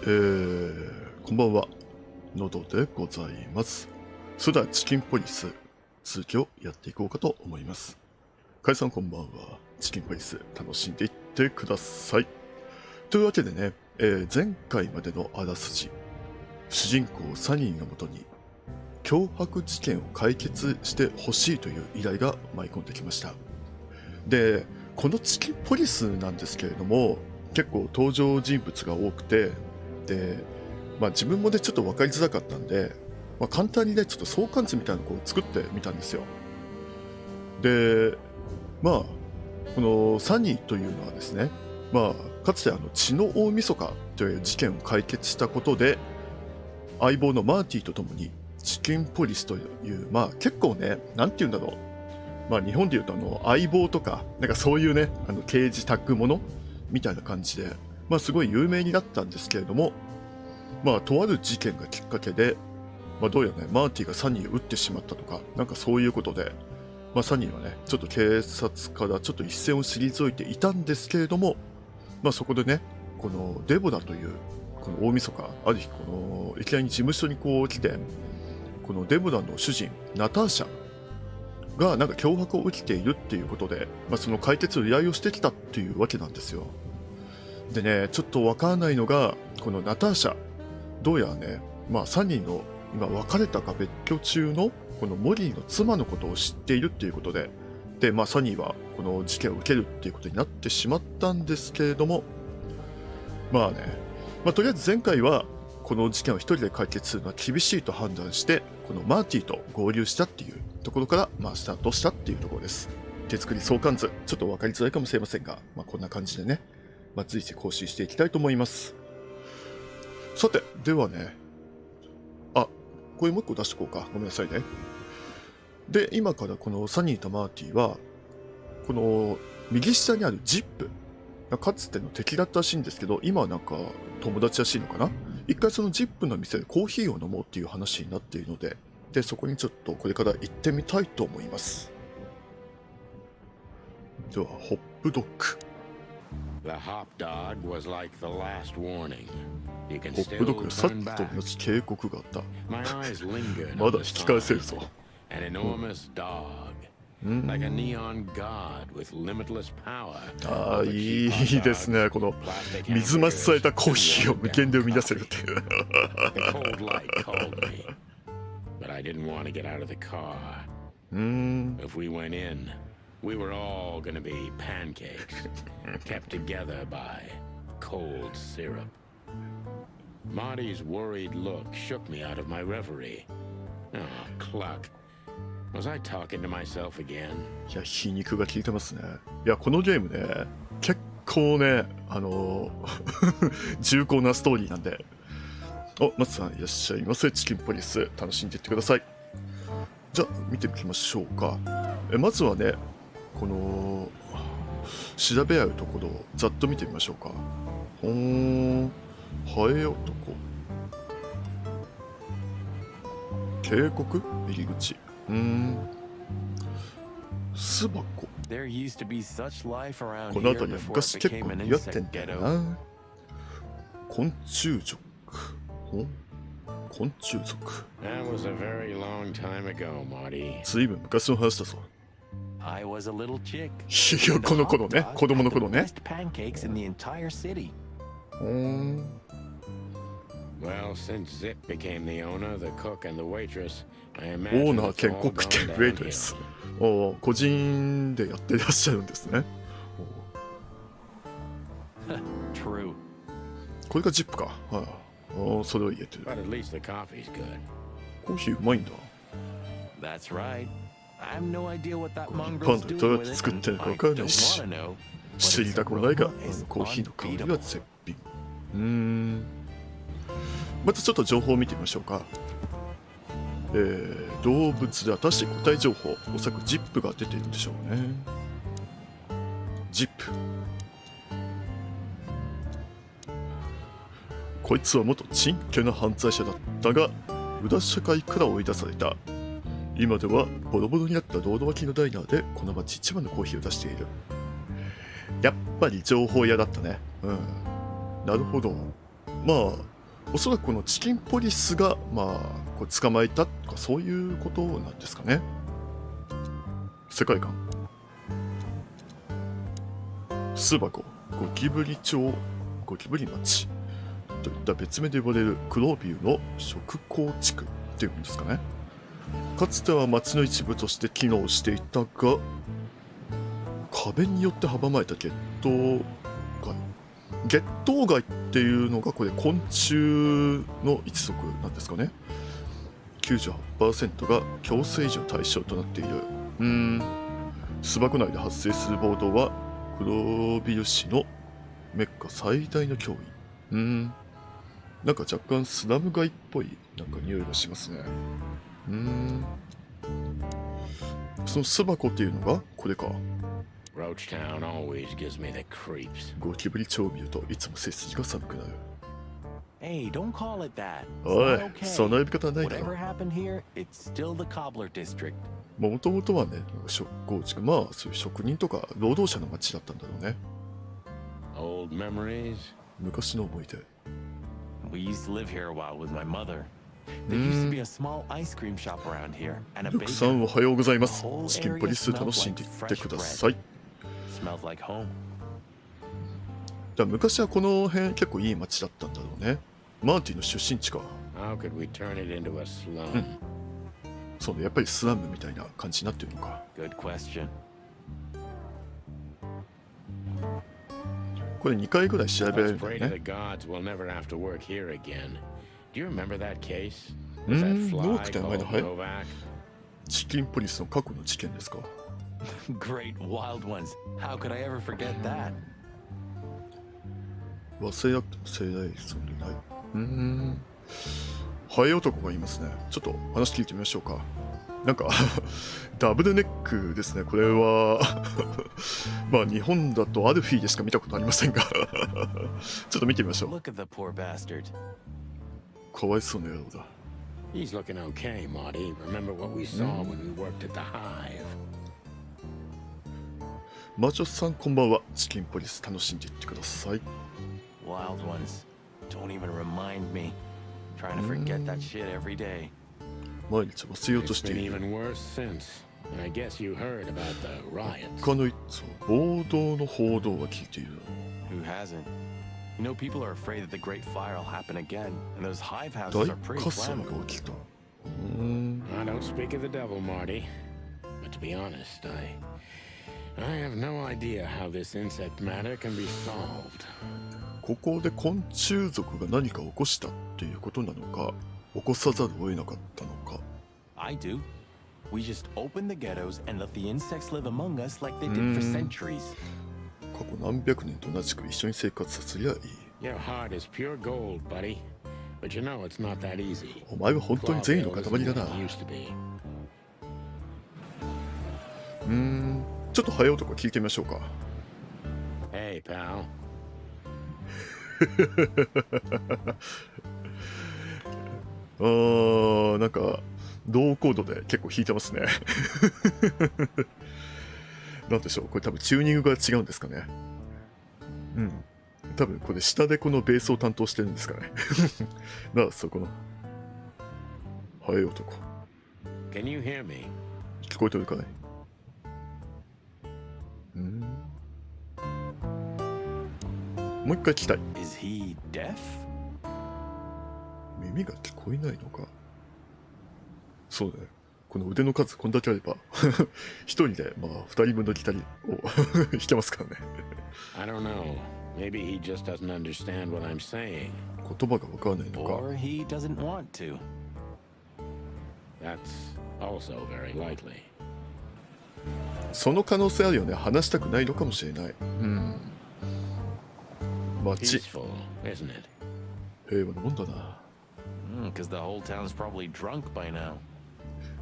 こんばんは。のどでございます。それではチキンポリス、続きをやっていこうかと思います。かいさんこんばんは。チキンポリス、楽しんでいってください。というわけでね、前回までのあらすじ、主人公サニーがもとに、脅迫事件を解決してほしいという依頼が舞い込んできました。で、このチキンポリスなんですけれども、結構登場人物が多くて、で、自分もね、ちょっと分かりづらかったんで、簡単にね、ちょっと相関図みたいなのを作ってみたんですよ。で、このサニーというのはですね、かつて血の大晦日という事件を解決したことで、相棒のマーティと共にチキンポリスという、結構ね、なんて言うんだろう。日本で言うと相棒とか、なんかそういうね、刑事タッグものみたいな感じで、すごい有名になったんですけれども、とある事件がきっかけで、どうやらね、マーティがサニーを撃ってしまったとか、なんかそういうことで、サニーはね、ちょっと警察からちょっと一線を退いていたんですけれども、そこでね、このデボラという、この大晦日、ある日、このいきなり事務所に来て、このデボラの主人、ナターシャがなんか脅迫を受けているっていうことで、その解決を依頼をしてきたっていうわけなんですよ。でね、ちょっとわからないのが、このナターシャ、どうやらね、サニーの今別れたか別居中のこのモリーの妻のことを知っているっていうことで、サニーはこの事件を受けるっていうことになってしまったんですけれども、とりあえず前回はこの事件を一人で解決するのは厳しいと判断して、このマーティと合流したっていうところから、スタートしたっていうところです。手作り相関図、ちょっと分かりづらいかもしれませんが、こんな感じでね、随時更新していきたいと思います。さて、ではね、これもう一個出しておこうか。ごめんなさいね。で、今からこのサニーとマーティは、この右下にあるジップ、かつての敵だったらしいんですけど、今はなんか友達らしいのかな。一回そのジップの店でコーヒーを飲もうっていう話になっているので、そこにちょっとこれから行ってみたいと思います。では、ホップドッグ。The hop dog was like the last warning. You can ホップドッ still グがさっ turn と back. 同じ警告があった。 My eyes lingered ま on だ the 引き返せる sign. ぞ。 An enormous dog, like a neon god with limitless power. いいですね。この水増しされたコーヒーを無限で生み出せるっていう。 The cold light called me, but I didn't want to get out of the car. If we went in, we were all gonna be pancakes, kept together by cold syrup. Marty's worried look shook me out of my reverie. Oh, Cluck. Was I talking to myself again? いや、皮肉が効いてますね。いや、このゲームね、結構ね、重厚なストーリーなんで。松さんいらっしゃいませ。チキンポリス、楽しんでいってください。じゃあ、見てみましょうか。まずはね、この調べ合うところをざっと見てみましょうか。ハエ男、警告、入り口、巣箱。この辺りは昔結構似合ってんだよな。昆虫族、昆虫族。ずいぶん昔の話だぞ。いや、この頃ね、子供の頃ね。Well, since Zip became the owner, the cook and the waitress, I オー imagine ナー it's 兼 all コック gone 兼ウェイトレ downhill. ス。個人でやってらっしゃるんですね。True. これがジップか。それを言えてる。 But at least the coffee's good. コーヒーうまいんだ。 That's right. I have no idea what that 一般 mongrel's でどう doing やって with 作っ it, てる and か I わからな don't いし、 want to know. 知りたくもないが、コーヒーの香りは絶品。またちょっと情報を見てみましょうか。動物で新しい個体情報、おそらくジップが出ているんでしょうね。ジップ。こいつは元珍怪な犯罪者だったが、裏社会から追い出された。今ではボロボロになった道路脇のダイナーでこの町一番のコーヒーを出している。やっぱり情報屋だったね。なるほど。おそらくこのチキンポリスが、これ捕まえたとかそういうことなんですかね。世界観。巣箱、ゴキブリ町、ゴキブリ町といった別名で呼ばれるクロービルの食耕地区っていうんですかね。かつては町の一部として機能していたが、壁によって阻まれたゲット街。ゲット街っていうのがこれ昆虫の一族なんですかね。98% が強制移除対象となっている。巣箱内で発生する暴動はクロービル市のメッカ最大の脅威。なんか若干スラム街っぽいなんか匂いがしますね。その巣箱っていうのがこれか。Roachtown always gives me the creeps. ゴキブリ町を見るといつも背筋が寒くなる。Hey, don't call it that. おい、 It's not okay. その呼び方はないだろ Whatever う。 happened here, it's still the cobbler district. もともとはね、食工地区、そういう職人とか労働者の町だったんだろうね。Old memories? 昔の思い出。We used to live here a while with my mother. There used to be a small ice cream shop around here and a ルクさ bakery. んおはようございま The す。 whole チキン area ポリス smelled 楽しん like でいって fresh くだ bread. さい。 Smelled like home. 昔はこの辺結構いい町だったんだろうね。マーティの出身地か。 How could we turn it into a slum? そうね、やっぱりスラムみたいな感じになってるのか。 Good question. これ2回ぐらい調べられ Let's るんだ pray よ to ね。 the gods we'll never have to work here again. Do you remember that case? う Was that ん、 fly 多くて前の called Novak? チキンポリスの過去の事件ですか。 Great wild ones. How could I ever forget that? 忘れなくても生来そうにない。ハエ男がいますね。ちょっと話聞いてみましょうか。なんかダブルネックですね。これは日本だとアルフィーでしか見たことありませんがちょっと見てみましょう。 Look at the poor bastard. かわいそうな野郎だ。 He's looking okay, Marty. Remember what we saw when we worked at the hive? 魔女さんこんばんは。チキンポリス楽しんでいってください。 Wild ones. Don't even remind me. Trying to forget that shit every day. 毎日忘れようと It's して been いる。 even worse since. I guess you heard about the riots. 他の一つ暴動の報道は聞いている。 Who hasn't? You know, people are afraid that the Great Fire will happen again, and those hive 大 houses are pretty 火災が flammable. 起きた。 I don't speak of the devil, Marty. But to be honest, I have no idea how this insect matter can be solved. ここで昆虫族が何か起こしたっていうことなのか、起こさざるを得なかったのか。 I do. We just open the ghettos and let the insects live among us like they did for centuries. 過去何百年と同じく一緒に生活させりゃいい。 Your heart is pure gold, buddy. But you know it's not that easy. お前は本当に善意の塊だ Clawbill な。 isn't what it used to be. ちょっと早い男聞いてみましょうか。 Hey, pal. なんか同コードで結構弾いてますね。なんでしょう、これ多分チューニングが違うんですかね。多分これ下でこのベースを担当してるんですかね。そこの早い男 Can you hear me? 聞こえてるかい。もう一回聞きたい。 Is he deaf? 耳が聞こえないのか。そうだね。この腕の数こんだけあれば一人で二人分のギタリを弾けますからね。 I don't know. Maybe he just doesn't understand what I'm saying. 言葉がわからないのか。 Or he doesn't want to. That's also very likely. その可能性あるよね。話したくないのかもしれない。街 Peaceful, isn't it? 平和なもんだな。 Because the whole town's probably drunk by now.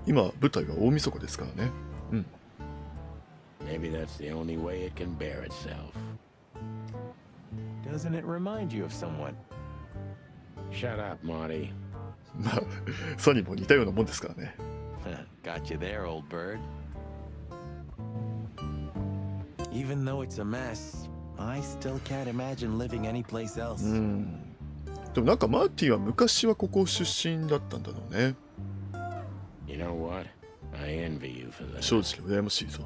今舞台は大晦日ですからね。 Maybe that's the only way it can bear itself. Doesn't it remind you of someone? Shut up, Marty. サニーも似たようなもんですからね。 Got you there, old bird. Even though it's a mess, I still can't imagine living anyplace else. でもなんかマーティンは昔はここ出身だったんだろうね。You know what? I envy you for that. 正直羨ましいぞ。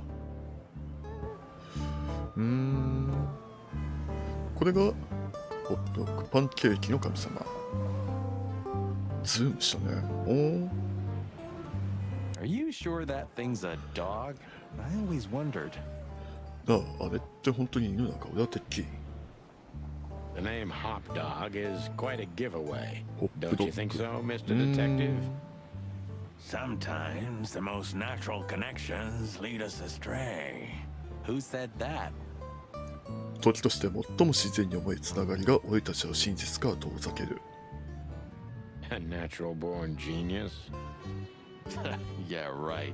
これがホップドッグパンケーキの神様。ズームしたね。おー。Are you sure that thing's a dog? I always wondered. あれって本当に犬なんか俺はてっきり。The name Hop Dog is quite a giveaway. Hopp Don't you dog. think so, Mr. Detective? Sometimes the most natural connections lead us astray. Who said that? 時として最も自然に思いつながりが俺たちを真実か遠ざける。A natural born genius? Yeah, right.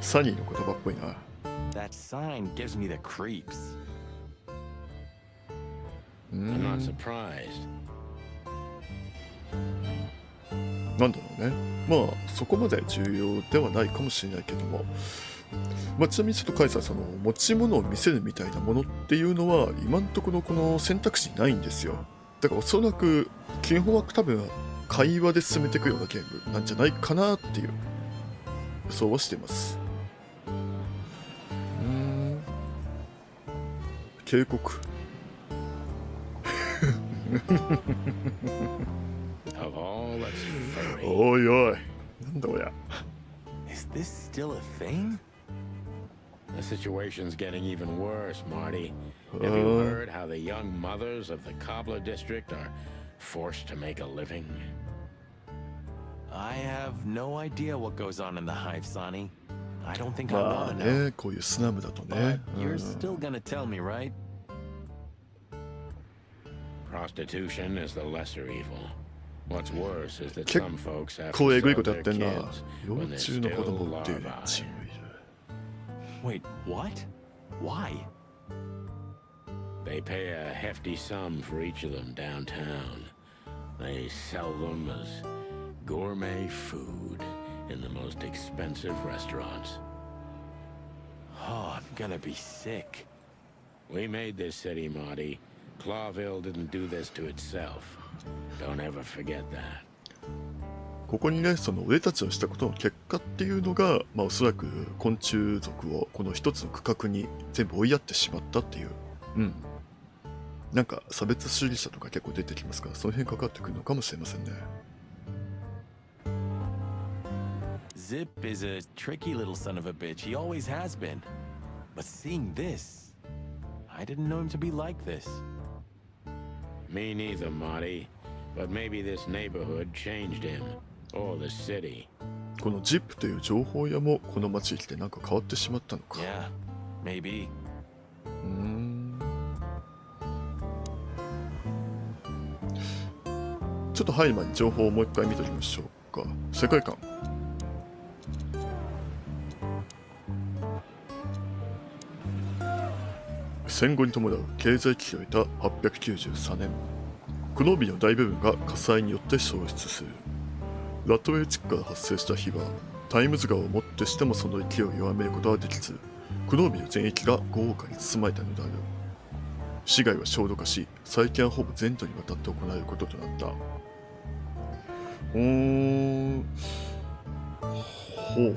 サニーの言葉っぽいな。That sign gives me the creeps. I'm not surprised. なんだろうね。まあそこまで重要ではないかもしれないけども、ちなみにちょっとカイさん、その持ち物を見せるみたいなものっていうのは今のところこの選択肢ないんですよ。だからおそらく基本は多分会話で進めていくようなゲームなんじゃないかなっていう予想はしています。警告。Of all that's furry. おいおい、なんだおや。Is this still a thing? The situation's getting even worse, Marty. Have you heard how the young mothers of the Cobbler district are forced to make a living? I have no idea what goes on in the hive, Sonny. I don't think I まあ want to know. ね、こういうスナムだと But ね。you're still gonna tell me, right? Prostitution is the lesser evil. What's worse is that 結 some folks have 構 to えぐい sell ことや their ってんな。 kids 幼 when they're 虫の子 still 供を売っている連 larvae. 中もいる。 Wait, what? Why? They pay a hefty sum for each of them downtown. They sell them as gourmet food in the most expensive restaurants. Oh, I'm gonna be sick. We made this city, Marty. Clawville didn't do this to itself. Don't ever forget that. ここにね、その俺たちのしたことの結果っていうのが、おそらく昆虫族をこの一つの区画に全部追いやってしまったっていう。なんか差別主義者とか結構出てきますから、その辺かかってくるのかもしれませんね。Zip is a tricky little son of a bitch. He always has been. But seeing this, I didn't know him to be like this. Me neither, Marty. But maybe this neighborhood changed him. Or the city. このジップという情報屋もこの街に来てなんか変わってしまったのか。Yeah, maybe. ちょっと入る前に情報をもう一回見ておきましょうか。世界観。戦後に伴う経済危機を得た893年、クロービルの大部分が火災によって消失する。ラトウェイ地区から発生した火は、タイムズ川をもってしてもその勢いを弱めることはできず、クロービル全域が豪華に包まれたのである。市街は焦土化し、再建はほぼ全土にわたって行われることとなった。ほう。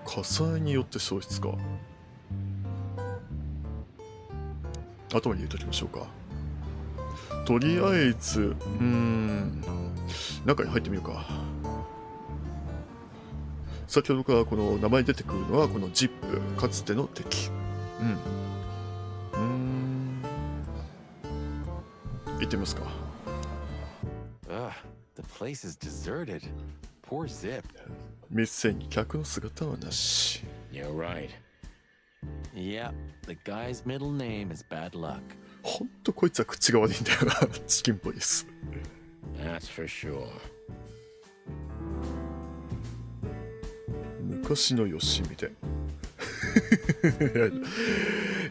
火災によって消失か。後に入れときましょうか。とりあえず、中に入ってみようか。先ほどからこの名前に出てくるのはこのジップ、かつての敵。行ってみますか。Ugh, the place is deserted. Poor Zip. 店に客の姿はなし。 You're right. Yeah, the guy's middle name is Bad Luck. ほんとこいつは口が悪いんだよな。チキンポリス。 That's for sure. 昔のよしみで。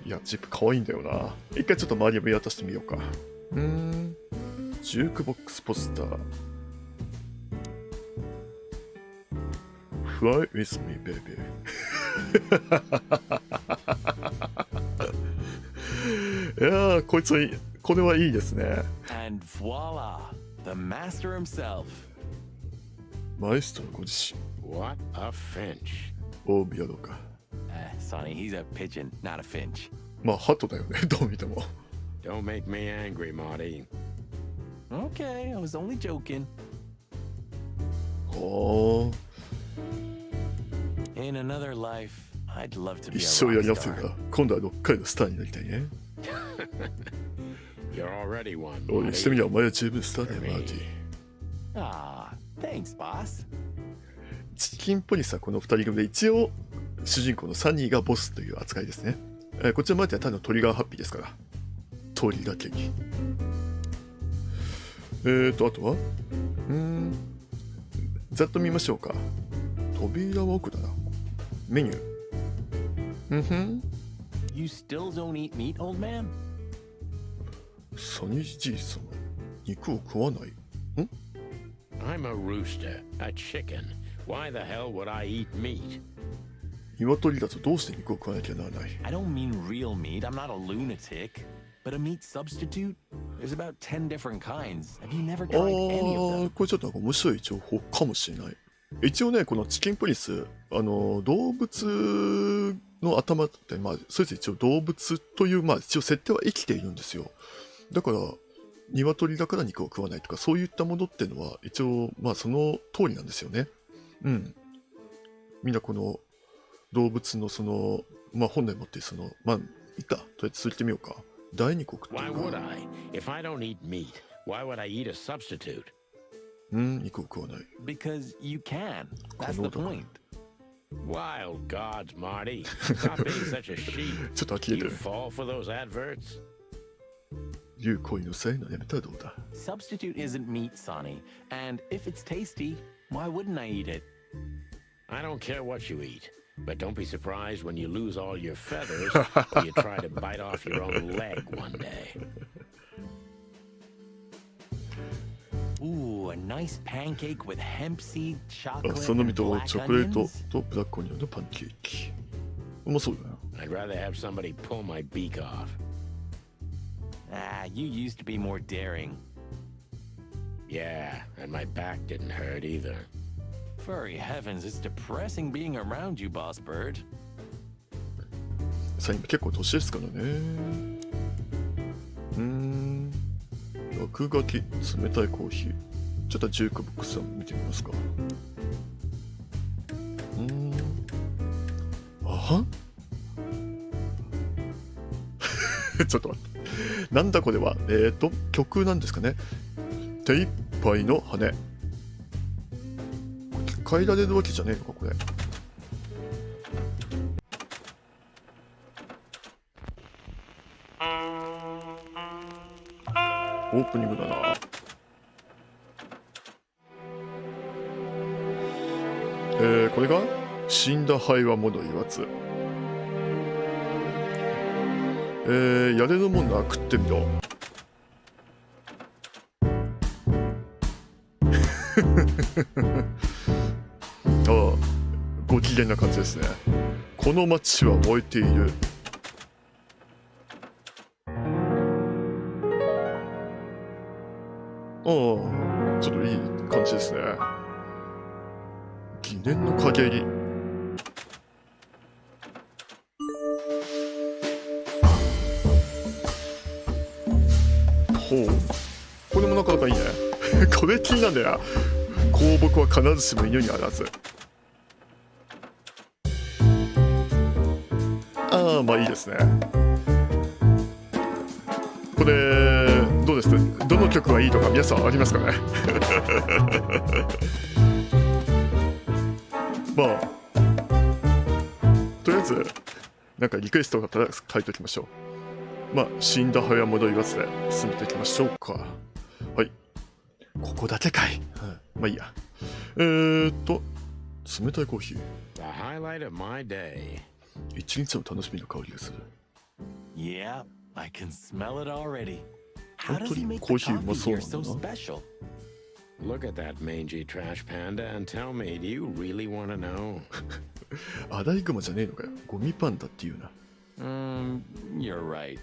いや、ジップ可愛いんだよな。一回ちょっと周りを見渡してみようか。ジュークボックスポスター。Fly with me, baby. いやー、こいつはいい。これはいいですね。And voila, the master himself. マエストロご自身。What a finch. 大宮どうか。Sonny, he's a pigeon, not a finch. まあ、鳩だよね、どう見ても。Don't make me angry, Marty. Okay, I was only joking. はあ。In another life, I'd love to be 一 a 生や rock りますよ star. が、今度は6回のスターになりたいね。You're already one, おい、してみりゃ Marty. お前は十分スターだよ、マーティ。 Ah, thanks, boss. チキンポリスはこの2人組で一応主人公のサニーがボスという扱いですね。こちらマーティはただのトリガーハッピーですから。鳥だけに。あとはざっと見ましょうか。扉は奥だな。メニュー。You still don't eat meat, old man? サニーじいさん、肉を食わない。I'm a rooster, a chicken. Why the hell would I eat meat? 鶏だとどうして肉を食わなきゃならない。 I don't mean real meat. I'm not a lunatic. But a meat substitute? There's about 10 different kinds. Have you never tried any of them? これちょっとなんか面白い情報かもしれない。一応ね、このチキンポリス、動物の頭って、まあ、それぞれ一応動物という、まあ、一応設定は生きているんですよ。だから、鶏だから肉を食わないとか、そういったものっていうのは、一応、まあ、その通りなんですよね。みんなこの動物のまあ、本来持ってまあ、いった。とりあえず続いてみようか。第二国ってい Why う would か、 I? If I don't eat meat, why would I eat a substitute? 肉を食わない。 Because you can. That's the point. Wild gods, Marty. Stop being such a sheep. ちょっと呆れて You る。 fall for those adverts? 言う恋のせいのやめたらどうだ。 Substitute isn't meat, Sonny. And if it's tasty, why wouldn't I eat it? I don't care what you eat, but don't be surprised when you lose all your feathers or you try to bite off your own leg one day. Ooh, a nice pancake with hemp seed, あ、 chocolate, その実 and と black チョコレート onions. とブラックオニオンのパンケーキ。うまそうだな。 I'd rather have somebody pull my beak off. Ah, you used to be more daring. Yeah, and my back didn't hurt either. Furry heavens, it's depressing being around you, Boss Bird. サニーも結構年ですからね。落書き、冷たいコーヒー。ちょっとジュークボックスを見てみますか。あはちょっと待って。なんだこれは。曲なんですかね。手いっぱいの羽。変えられるわけじゃねえのか、これ。オープニングだな。これが死んだ灰は物言わず。やれるもんなら食ってみろ。ああ、ご機嫌な感じですね。この街は燃えている。ちょっといい感じですね。疑念の陰り。ほう。これもなかなかいいね。これ気になるんだよ。香木は必ずしも犬にあらず。まあいいですね。これどうです？どの曲がいいとか皆さんありますかね？まあとりあえずなんかリクエストがあったら書いておきましょう。まあ死んだ灰は戻りますで進めていきましょうか。はい。ここだけかい。まあいいや。冷たいコーヒー。 The highlight of my day. 一日の楽しみの香りがする。 Yeah, I can smell it already. How does he make the コーヒーうま coffee そう here なん so だな。 special? Look at that mangy trash panda and tell me, do you really want to know? アライグマじゃねえのかよ。ゴミパンダっていうな。You're right.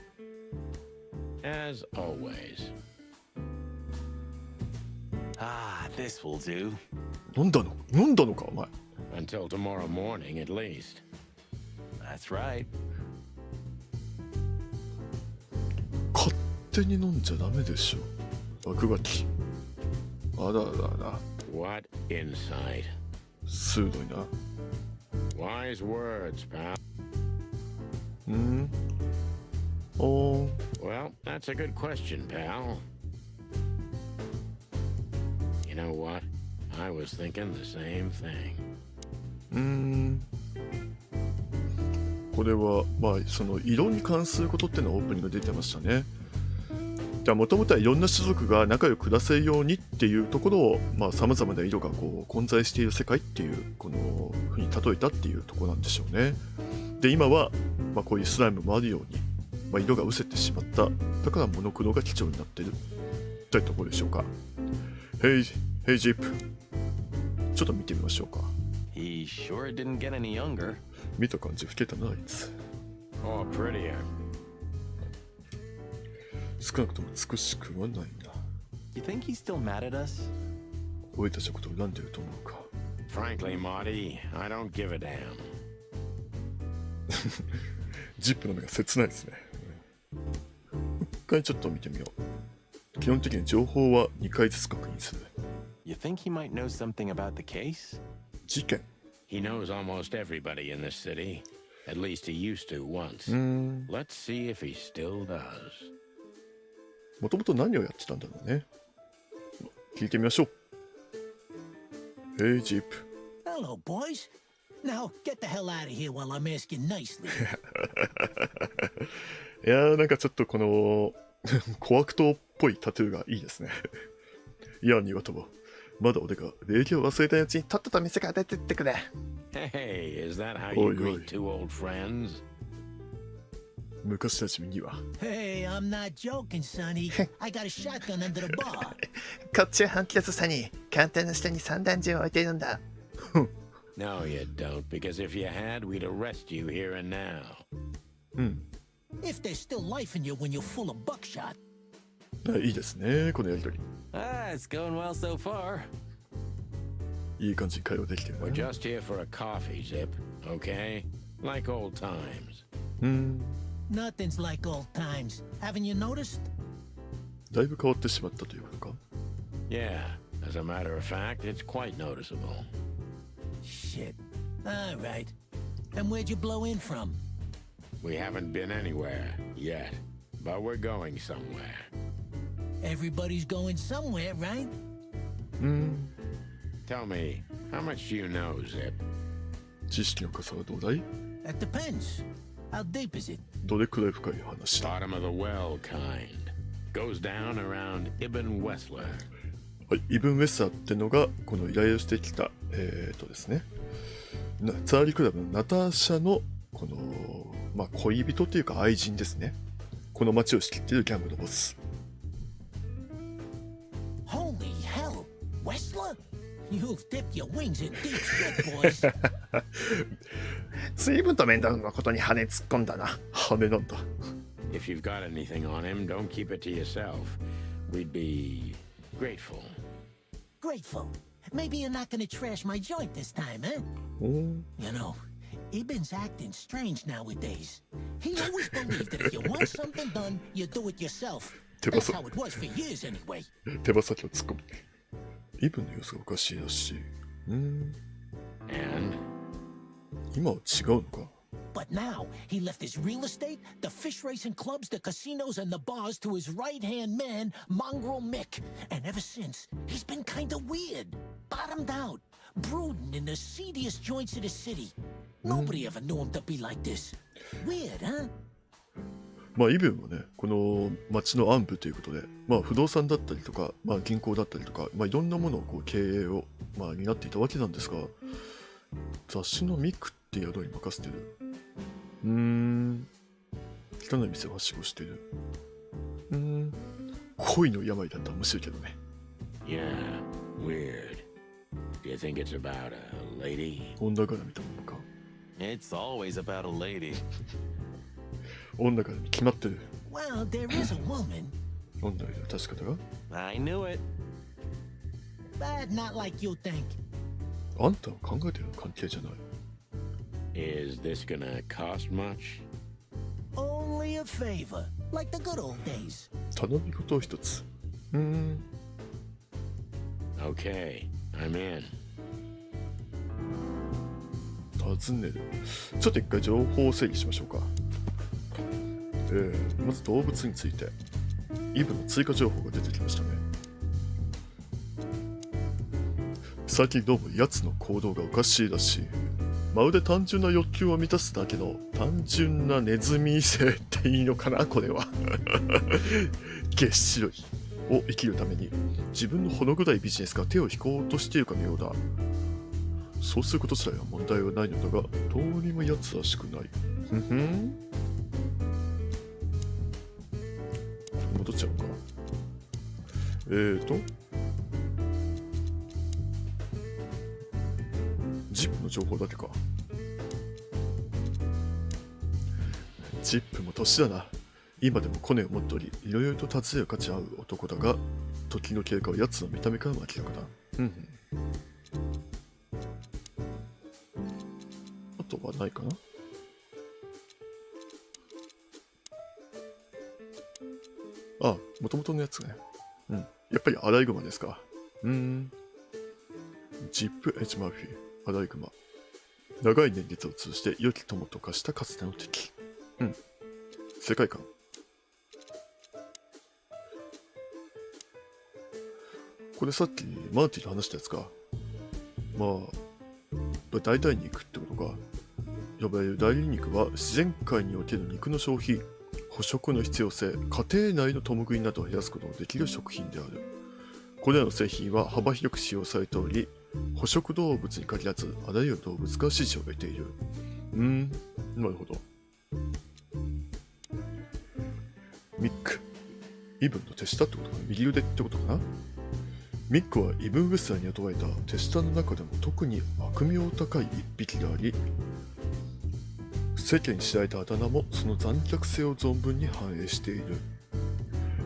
as always. Ah, this will do. 飲んだのかお前。 Until tomorrow morning, at least. That's right. 勝手に飲んじゃダメでしょ。落書き。あらあらあら。 What insight? 鋭いな。 Wise words, pal. おー。 Well, that's a good question, pal. You know what? I was thinking the same thing. これはまあその色に関することっていうのはオープニングで出てましたね。もともとはいろんな種族が仲良く暮らせるようにっていうところをさまざまな色がこう混在している世界っていうこのふうに例えたっていうところなんでしょうね。で今はこういうスライムもあるように、色が失せてしまった。だからモノクロが貴重になっているというところでしょうか。ヘイジップ、ちょっと見てみましょうか。He sure didn't get any younger. 見た感じ老けたなあいつ。 Or prettier. 少なくとも美しくはないな。 You think he's still mad at us? 俺たちのことを恨んでると思うか。 Frankly, Marty, I don't give a damn. ジップの目が切ないですね。一回ちょっと見てみよう。基本的に情報は2回ずつ確認する。 You think he might know something about the case? 事件。 He knows almost everybody in this city. At least he used to once. Let's see if he still does. もともと何をやってたんだろうね。聞いてみましょう。ヘイジップ。 Hello, boys. Now get the hell out of here while I'm asking nicely. いやーなんかちょっとこの小悪党っぽいタトゥーがいいですね。いや、庭とも。まだ俺が礼儀を忘れたやつにとっとと店から出てってくれ。 Hey, is that how Oi, you oi. greet two old friends? 昔なじみには。 Hey, I'm not joking, Sonny. I got a shotgun under the bar. こっちは本気ですサニー。簡単な下に散弾銃を置いているんだ。 No, you don't, because if you had, we'd arrest you here and now. If there's still life in you when you're full of buckshot. いいですね、このやりとり。 Ah, it's going well so far. いい感じに会話できてる We're ね。 just here for a coffee, Zip, okay? Like old times. Nothing's like old times. Haven't you noticed? だいぶ変わってしまったということか。 Yeah, as a matter of fact, it's quite noticeable. Shit. All right. And where'd you blow in from? We haven't been anywhere yet, but we're going somewhere. Everybody's going somewhere, right? Tell me, how much do you know, Zip? 知識の傘はどうだい？ That depends. How deep is it? どれくらい深い話だ？ Bottom of the well kind. Goes down around Ibn Wessler. はい、イブン・ウェスラーってのがこの依頼をしてきたですね、ツァーリークラブのナターシャのこの、恋人というか愛人ですね。この街を仕切っているギャングのボス。 Holy hell. Wessler? You've dipped your wings in deep shit, boys. 随分と面倒なことに羽突っ込んだな。羽なんだ。 If you've got anything on him, don't keep it to yourself. We'd be grateful. Grateful. Maybe you're not gonna trash my joint this time, huh? おー You know, Ibn's acting strange nowadays. He always believed that if you want something done, you do it yourself. That's how it was for years anyway. 手羽先を突っ込む。イブンの様子がおかしいらしい。And 今は違うのか。 But now, he left his real estate, the fish racing clubs, the casinos, and the bars to his right-hand man, Mongrel Mick. And ever since, he's been kinda weird. Bottomed out. Brooding in the seediest joints of the city. Nobody ever knew him to be like this. Weird, huh? イブンはね、この町の暗部ということで、不動産だったりとか、銀行だったりとか、いろんなものをこう経営を、担っていたわけなんですが、雑誌のミクって宿に任せてる。汚い店をはしごしてる。恋の病だったら面白いけどね。yeah, weird. Do you think it's about a lady? 女絡みたものか。 It's always about a lady. 女絡み決まってる。Well, there is a woman, 女の確かだが I knew it. but not like you think. あんたは考えてる関係じゃない Is this gonna cost much? Only a favor, like the good old days. 頼み事を一つ Okay, I'm in. 尋ねるちょっと一回情報を整理しましょうかまず動物についてイブの追加情報が出てきましたね最近どうも奴の行動がおかしいらしいまるで単純な欲求を満たすだけの単純なネズミ性っていいのかなこれは月白いを生きるために自分のほの暗いビジネスから手を引こうとしているかのようだそうすること自体は問題はないのだがどうにも奴らしくないふふん戻っちゃうかジップの情報だけかジップも年だな今でもコネを持っておりいろいろと尋ねる価値ある男だが時の経過は奴の見た目からも明らかだあとはないかなあ、もともとのやつね。やっぱりアライグマですか。ジップ・エッジ・マーフィー、アライグマ。長い年月を通じて良き友と化したかつての敵。世界観。これさっきマーティと話したやつか。まあ、代替肉ってことか。呼ばれる代理肉は自然界における肉の消費、捕食の必要性、家庭内の共食いなどを減らすことができる食品である。これらの製品は幅広く使用されており、捕食動物に限らずあらゆる動物から支持を得ている。なるほど。ミック。イブンの手下ってことかな、右腕ってことかな。ミックはイブン・ウェスラーに雇われた手下の中でも特に悪名高い一匹であり、世間に知られたあだ名もその残虐性を存分に反映している。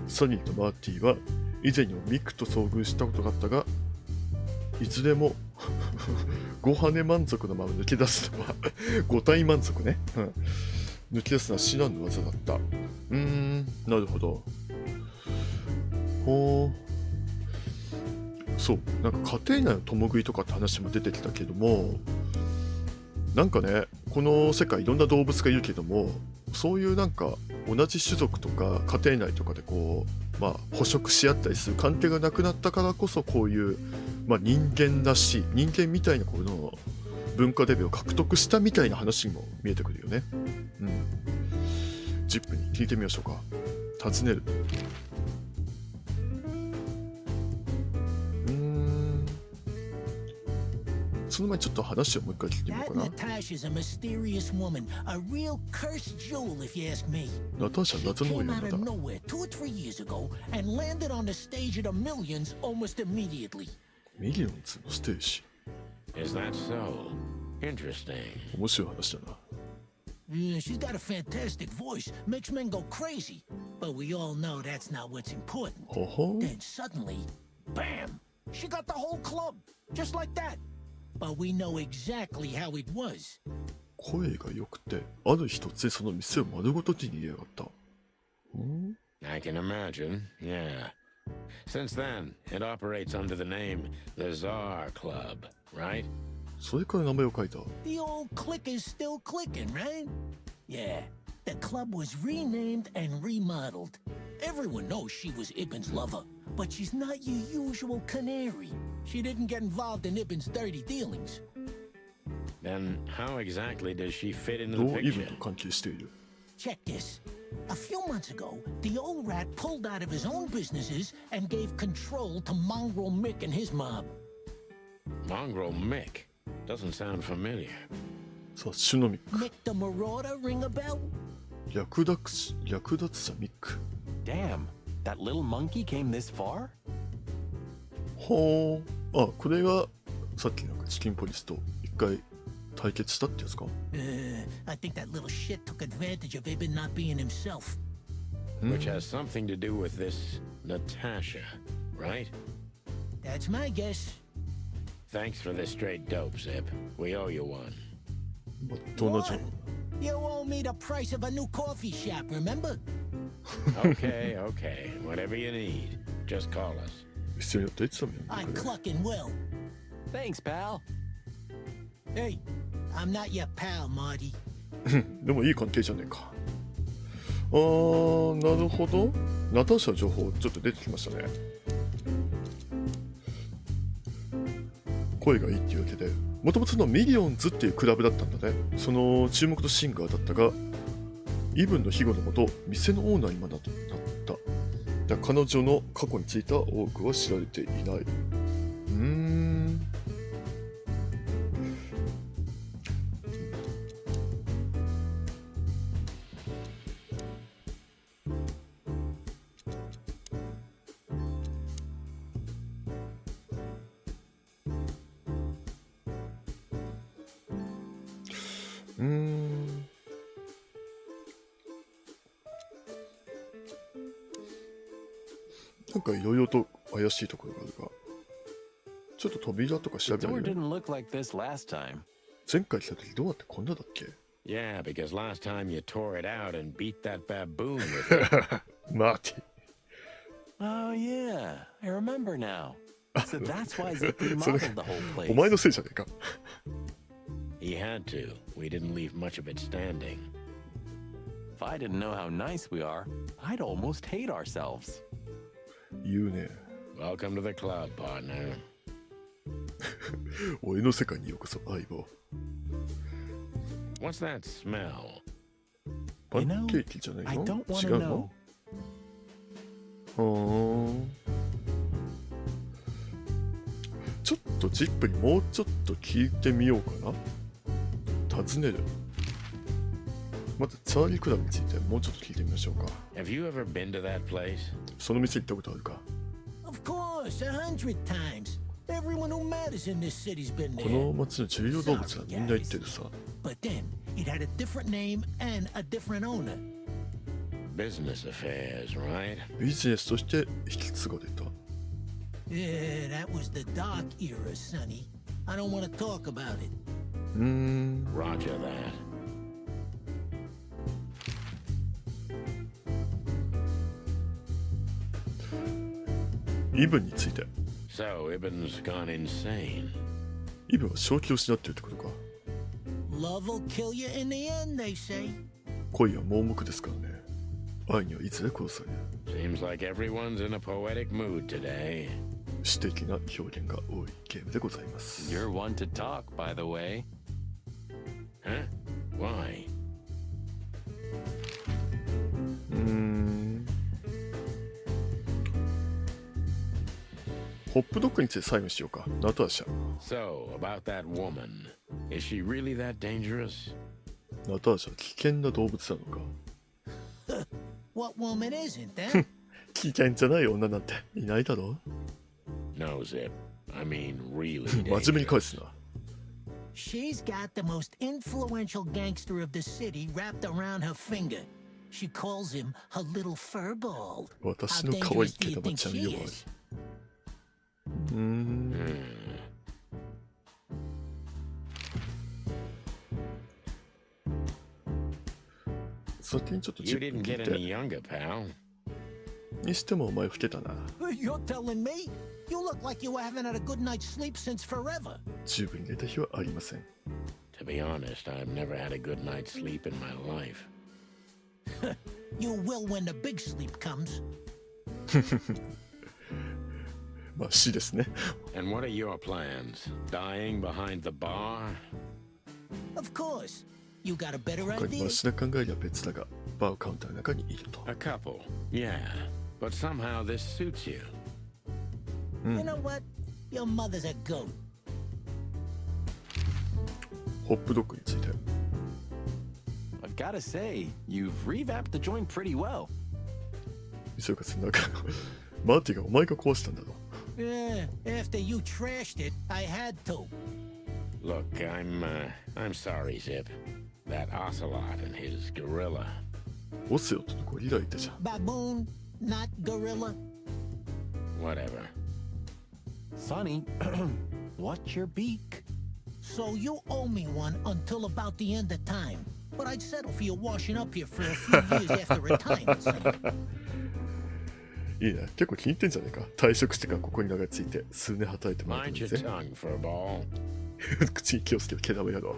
サニーとマーティは以前にもミックと遭遇したことがあったが、いずれもご羽満足のまま抜け出すのは五体満足ね、抜け出すのは至難の技だった。なるほど。そう、なんか家庭内の共食いとかって話も出てきたけども、なんかね、この世界いろんな動物がいるけども、そういうなんか同じ種族とか家庭内とかでこう、捕食し合ったりする関係がなくなったからこそ、こういう、人間らしい人間みたいなこの文化レベルを獲得したみたいな話にも見えてくるよね。ジップに聞いてみましょうか。尋ねる。その前にちょっと話をもう一回聞いてみようかな。 That Natasha's a mysterious woman, a real cursed jewel if you ask me. ナターシャ謎の Came 女 out だ。 of nowhere 2 or 3 years ago and landed on the stage of the millions almost immediately. ミリオンズのステージ。 Is that so? Interesting. 面白い話だな。She's got a fantastic voice, makes men go crazy. But we all know that's not what's important. ほほ。 Then suddenly, bam! She got the whole club, just like that. But we know exactly how it was. 声が良くて、ある日突然その店を丸ごと手に入れやがった。I can imagine, yeah. Since then, it operates under the name the Czar Club, right? それから名前を書いた。 The old clicker's still clicking, right? Yeah, the club was renamed and remodeled. Everyone knows she was Ibn's lover, but she's not your usual canary. She didn't get involved in Ibn's dirty dealings. Then how exactly does she fit into ど the うイブン picture? と関係している。 Check this. A few months ago, the old rat pulled out of his own businesses and gave control to Mongrel Mick and his mob. Mongrel Mick? Doesn't sound familiar. さあ、シュノミック。 Mick the Marauder, ring a bell? 略奪者ミック。 Damn, that little monkey came this far? ほー。あ、これがさっきなんかチキンポリスと一回対決したってやつか。 I think that little shit took advantage of Ibn not being himself. which has something to do with this Natasha, right? That's my guess. Thanks for this straight dope, Zip. We owe you one. まっとうな情 What? You owe me the price of a new coffee shop, remember? Okay, okay. Whatever you need, just call us. 必要によっていつもや I'm んだ clucking Will. Thanks, pal. Hey, I'm not your pal, Marty. でもいい関係じゃねえか。なるほど。ナターシャの情報ちょっと出てきましたね。声がいいっていうわけで、もともとのミリオンズっていうクラブだったんだね。その注目のシンガーだったが、イブンの庇護のもと、店のオーナーにまでなった。だ彼女の過去についた多くは知られていない。なんかいろいろと怪しいところがあるが、ちょっと扉とか調 The べ door られる。 didn't look like this last time. 前回来た時どうやってこんなだっけ？ Yeah, because last time you tore it out and beat that baboon with it. マーティ。 Oh, yeah. I remember now. So that's why Zip それ remodeled the whole お前 place. のせいじゃねえか。 He had to. We didn't leave much of it standing. If I didn't know how nice we are, I'd almost hate ourselves. 言うね。 Welcome to the club, partner. 俺の世界にようこそ相棒。 What's that smell? パ You ン know, ケーキじゃない I の？ don't 違 want う to の？ know. ちょっとジップにもうちょっと聞いてみようかな。尋ねる。まずツァーリークラブについてもうちょっと聞いてみましょうか。 Have you ever been to that place? その店行ったことあるか？ Of course, 100 times. Everyone who matters in this city's been この there. 町の重要動物はみんな言ってるさ。 But then, it had a different name and a different owner. Business affairs, right? ビジネスとして引き継がれた。 Yeah, that was the dark era, Sonny. I don't want to talk about it. Roger that. イブンについて。 So, Ibn's gone insane. イブンは正気を失ってるってことか。 Love will kill you in the end, they say. 恋は盲目ですからね。愛にはいずれ殺される。 Seems like everyone's in a poetic mood today. 詩的な表現が多いゲームでございます。 You're one to talk, by the way. Huh? Why? ホップドッグについて最後にしようか。ナターシャ。 So, about that woman. Is she really that dangerous? ナターシャは危険な動物なのか。 What woman isn't, eh? 危険じゃない女なんていないだろ No, Zip. I mean, really う。真面目に返 dangerous. すな。 She's got the most influential gangster of the city wrapped around her finger. She calls him her little furball. 私 How の可愛い dangerous do 毛 you 玉 think ちゃん she 弱い。 is? 先にちょっと You 10 didn't 分 get 聞 any い younger, pal. て。にしてもお前老けたな。 You're telling me? You look like you haven't had a good night's sleep since forever. 十分に寝た日はありません。 To be honest, I've never had a good night's sleep in my life. You will when the big sleep comes. まあ死ですね。 And what are your plans? Dying behind the bar? Of course. You got a better 他に idea? マシな考えには別だが、バーカウンターの中にいると。 A couple, yeah. But somehow this suits you. You know what? Your mother's a goat. ホップドッグについて。 I've gotta say, you've revamped the joint pretty well. 磯岡さんなんかマーティがお前が壊したんだろ。 Yeah, after you trashed it, I had to. Look, I'm sorry, Zip. That ocelot and his gorilla. オセロとのゴリラいたじゃん。 Baboon, not gorilla. Whatever. Sonny, what's your beak? So you owe me one until about the end of time. But I'd settle for you washing up here for a few years after retirement. Sonny. いいね。結構気に入ってんじゃねえか。退職してからここに名がついて数年働いてもらって Mind る your ぜ。 tongue for a ball. 口に気をつけて毛玉やろ。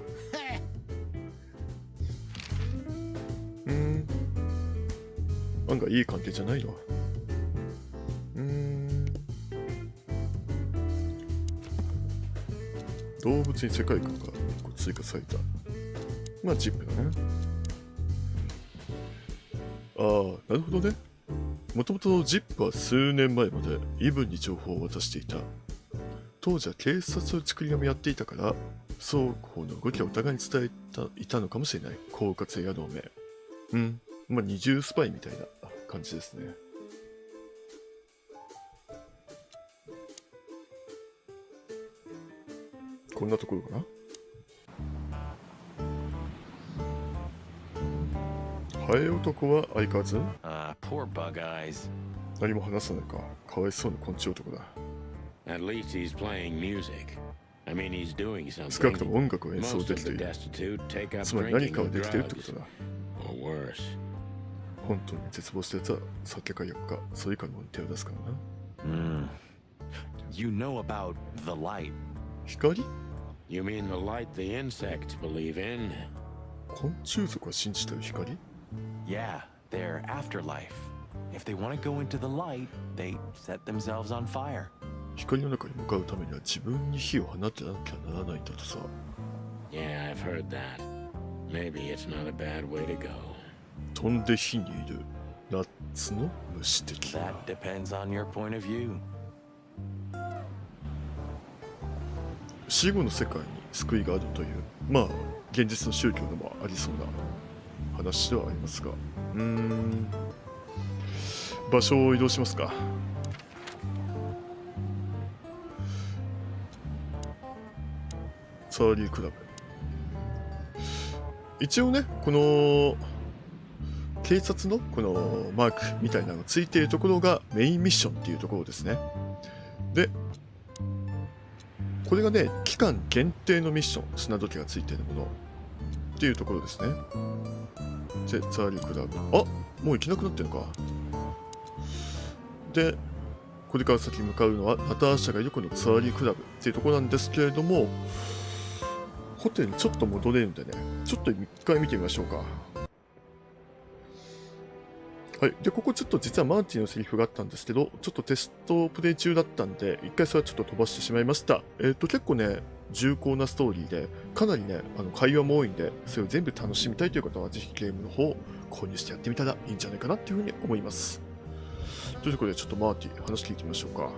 案外いい関係じゃないの。動物に世界観が1個追加された。まあジップだね。ああ、なるほどね。もともとジップは数年前までイブンに情報を渡していた。当時は警察を作り紙やっていたから、双方の動きをお互いに伝えていたのかもしれない。狡猾や同盟。まあ二重スパイみたいな感じですね。こんなところかな。ハエ男は相変わらず Poor bug eyes. 何も話さないか。かわいそうな昆虫男だ。At least he's playing music. I mean, he's doing 少なくと something. も音楽を演奏 Most で of きて the いる。 destitute take up つまり何 drinking かを or できているってこと drugs. だ。 Or worse. 本当に絶望したやつは酒か薬か、それ以下のものに手を出すからな。You know about the light. 光 You mean the light the insects believe in? 昆虫族は信じてる光 Yeah, their afterlife. If they want to go into the light, they set themselves on fire. 光の中に向かうためには自分に火を放ってなきゃならないんだとさ。 Yeah, I've heard that. Maybe it's not a bad way to go. 飛んで火にいる夏の虫的な。 That depends on your point of view. 死後の世界に救いがあるという、まあ現実の宗教でもありそうな話ではありますが、場所を移動しますか。ツァーリークラブ。一応ね、この警察のこのマークみたいなのがついているところがメインミッションっていうところですね。でこれがね、期間限定のミッション、砂時計がついているものっていうところですね。で、ツァーリークラブ。あ、もう行けなくなってるのか。で、これから先に向かうのは、ナターシャがいるこのツァーリークラブっていうところなんですけれども、ホテルにちょっと戻れるんでね、ちょっと一回見てみましょうか。はい。で、ここちょっと実はマーティのセリフがあったんですけど、ちょっとテストプレイ中だったんで、一回それはちょっと飛ばしてしまいました。結構ね、重厚なストーリーで、かなりね、会話も多いんで、それを全部楽しみたいという方は、ぜひゲームの方を購入してやってみたらいいんじゃないかなっていうふうに思います。ということで、ちょっとマーティ、話聞いてみましょうか。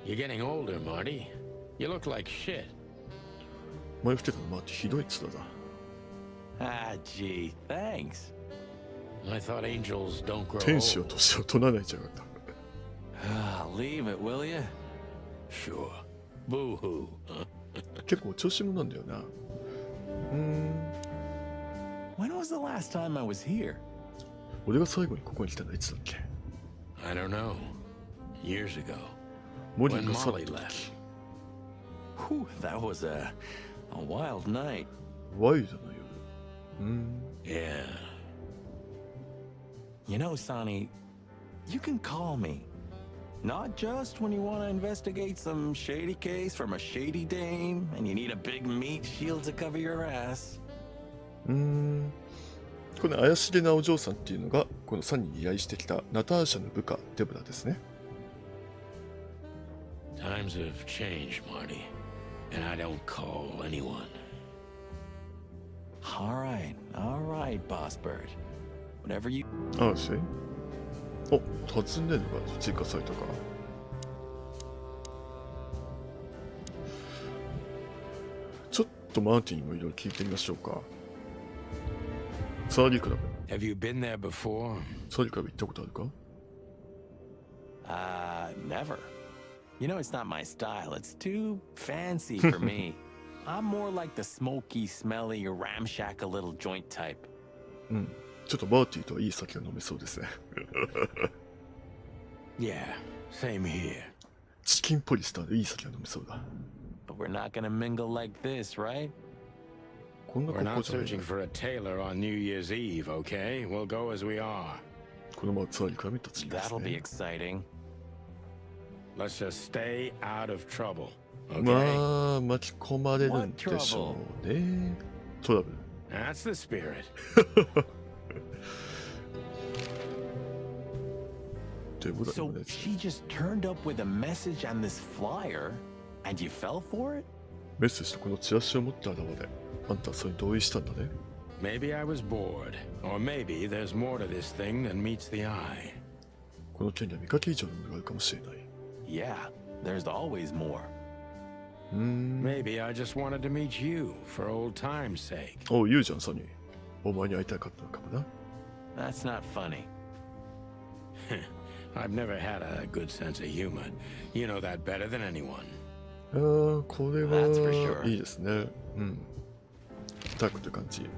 You're getting older, Marty. You look like shit. 前振ってたのマーティ、ひどいっつだな。Ah, gee, thanks. I thought angels don't grow 天使は old. 年を取らないじゃなかった。Leave it, will you? Sure. Boo-hoo. Huh? 結構調子者なんだよな。When was the last time I was here? 俺が最後にここに来たのはいつだっけ。 I don't know. Years ago. モリ When が去っ Molly た left. 時。 Whew, that was a wild night. ワイルドな夜。 Yeah. You know, Sonny, you can call me. Not just when you want to investigate some shady case from a shady dame and you need a big meat shield to cover your ass. この怪しげなお嬢さんっていうのが、このサニーに依頼してきたナターシャの部下、ｗですね。Times have changed, Marty. And I don't call anyone. All right, boss bird. Whatever you... ああ、そう。お、尋ねるが追加されたか。ちょっとマーティンにもいろいろ聞いてみましょうか。ツァーリークラブ。 Have you been there before? ツァーリークラブ行ったことあるか？ Never. You know, it's not my style. It's too fancy for me. I'm more like the smoky, smelly, ramshackle little joint type. ちょっとマーティとはいい酒が飲めそうですね。Yeah, same here. チキンポリスとはいい酒が飲めそうだ。But we're not gonna mingle like this, right? こんな We're 格好 not じゃない searching ね。 for a tailor on New Year's Eve, okay? We'll go as we are. このままツアーに絡めた次です That'll be ね。 exciting. Let's just stay out of trouble, ま okay? あ、巻き込まれるんでしょうね。トラブル。That's the spirit. ということだ So ね。 she just turned up with a message and this flyer, and you fell for it? メッセージとこのチラシを持って現れ、あんたはそれに同意したんだね。 Maybe I was bored, or maybe there's more to this thing than meets the eye. この件には見かけ以上のものがあるかもしれない。Yeah, there's always more. Maybe I just wanted to meet you for old time's sake. おう、言うじゃん、サニー。お前に会いたかったのかもな。 That's not funny. I've never had a good sense of humor. You know that better than anyone. ああ、これ That's for は sure. いいですね。うん。タクという感じ。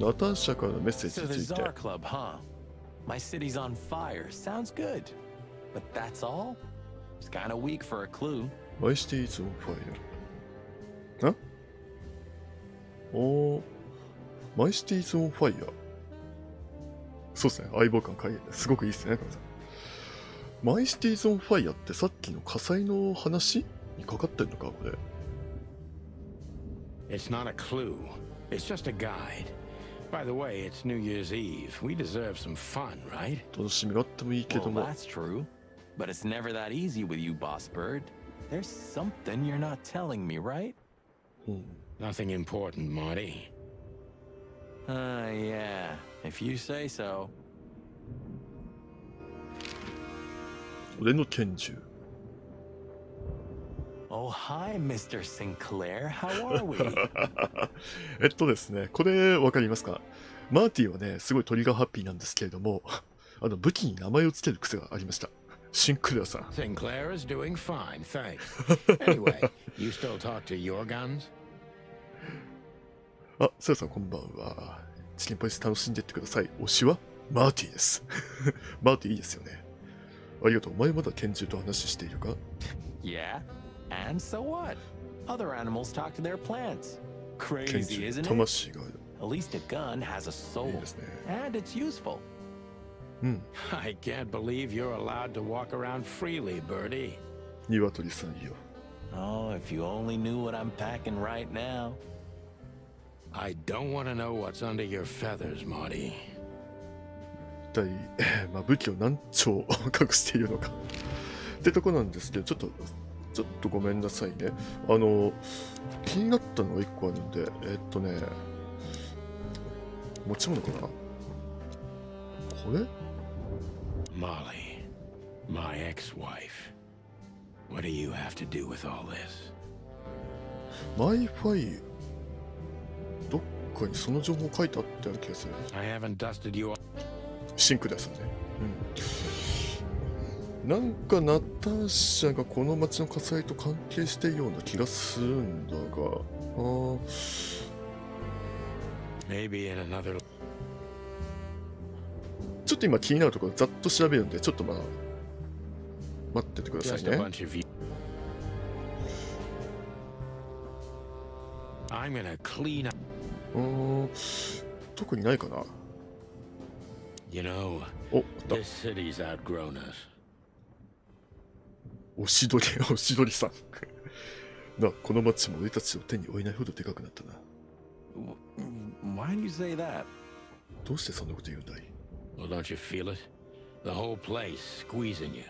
ナターシャからのメッセー So ジに the ついて。 Czar Club, huh? My city's on fire. Sounds good. But that's all? It's kind of weak for a clue. マイシティーズ・オン・ファイア。あおー、マイシティーズ・オン・ファイア。そうですね、相棒感加減ですごくいいですね、カナさん。マイシティーズ・オン・ファイアってさっきの火災の話にかかってんのか、これ。 It's not a clue. It's just a guide. By the way, it's New Year's Eve. We deserve some fun, right? 楽しみがあってもいいけ Well, ども。 that's true. But it's never that easy with you, Boss Bird. There's something you're not telling me, right? Nothing important, Marty. Yeah. If you say so. 俺の拳銃。 Oh, hi, Mr. Sinclair. How are we? ですね、これわかりますか？マーティはね、すごいトリガーハッピーなんですけれども、武器に名前をつける癖がありました。シンクレアさん。 Sinclair is doing fine, thanks. Anyway, you still talk to your guns? あ、セラさんこんばんは。チキンポリス楽しんでってください。推しはマーティです。マーティいいですよね。ありがとう。お前まだ拳銃と話しているか？ Yeah. And so what? Other animals talk to their plants. 拳 Crazy, 銃 isn't it? 魂がある。 At least a gun has a soul. いいですね。 And it's useful. I can't believe you're allowed to walk around freely, Birdie. 鶏さんよ。 Oh, if you only knew what I'm packing right now. I don't want to know what's under your feathers, Marty. 一体、武器を何丁隠しているのか。ってとこなんですけど、ちょっとごめんなさいね。気になったのが一個あるんで、持ち物かなこれ Molly, my ex-wife. What do you have to do with all this? マイファイ、どっかにその情報書いてあったような気がする。 I haven't dusted you off. シンクレアさんね。なんかナターシャがこの街の火災と関係しているような気がするんだが、Maybe in another... ちょっと今気になるところざっと調べるんで、ちょっと待っててください Just a ね。 bunch of you. I'm gonna clean up. 特にないかな。 You know, お、あった this city's outgrown us. おしどりさん。この街も俺たちを手に負えないほどでかくなったな。 Why do you say that? どうしてそんなこと言うんだい？ Well, don't you feel it? The whole place squeezing you.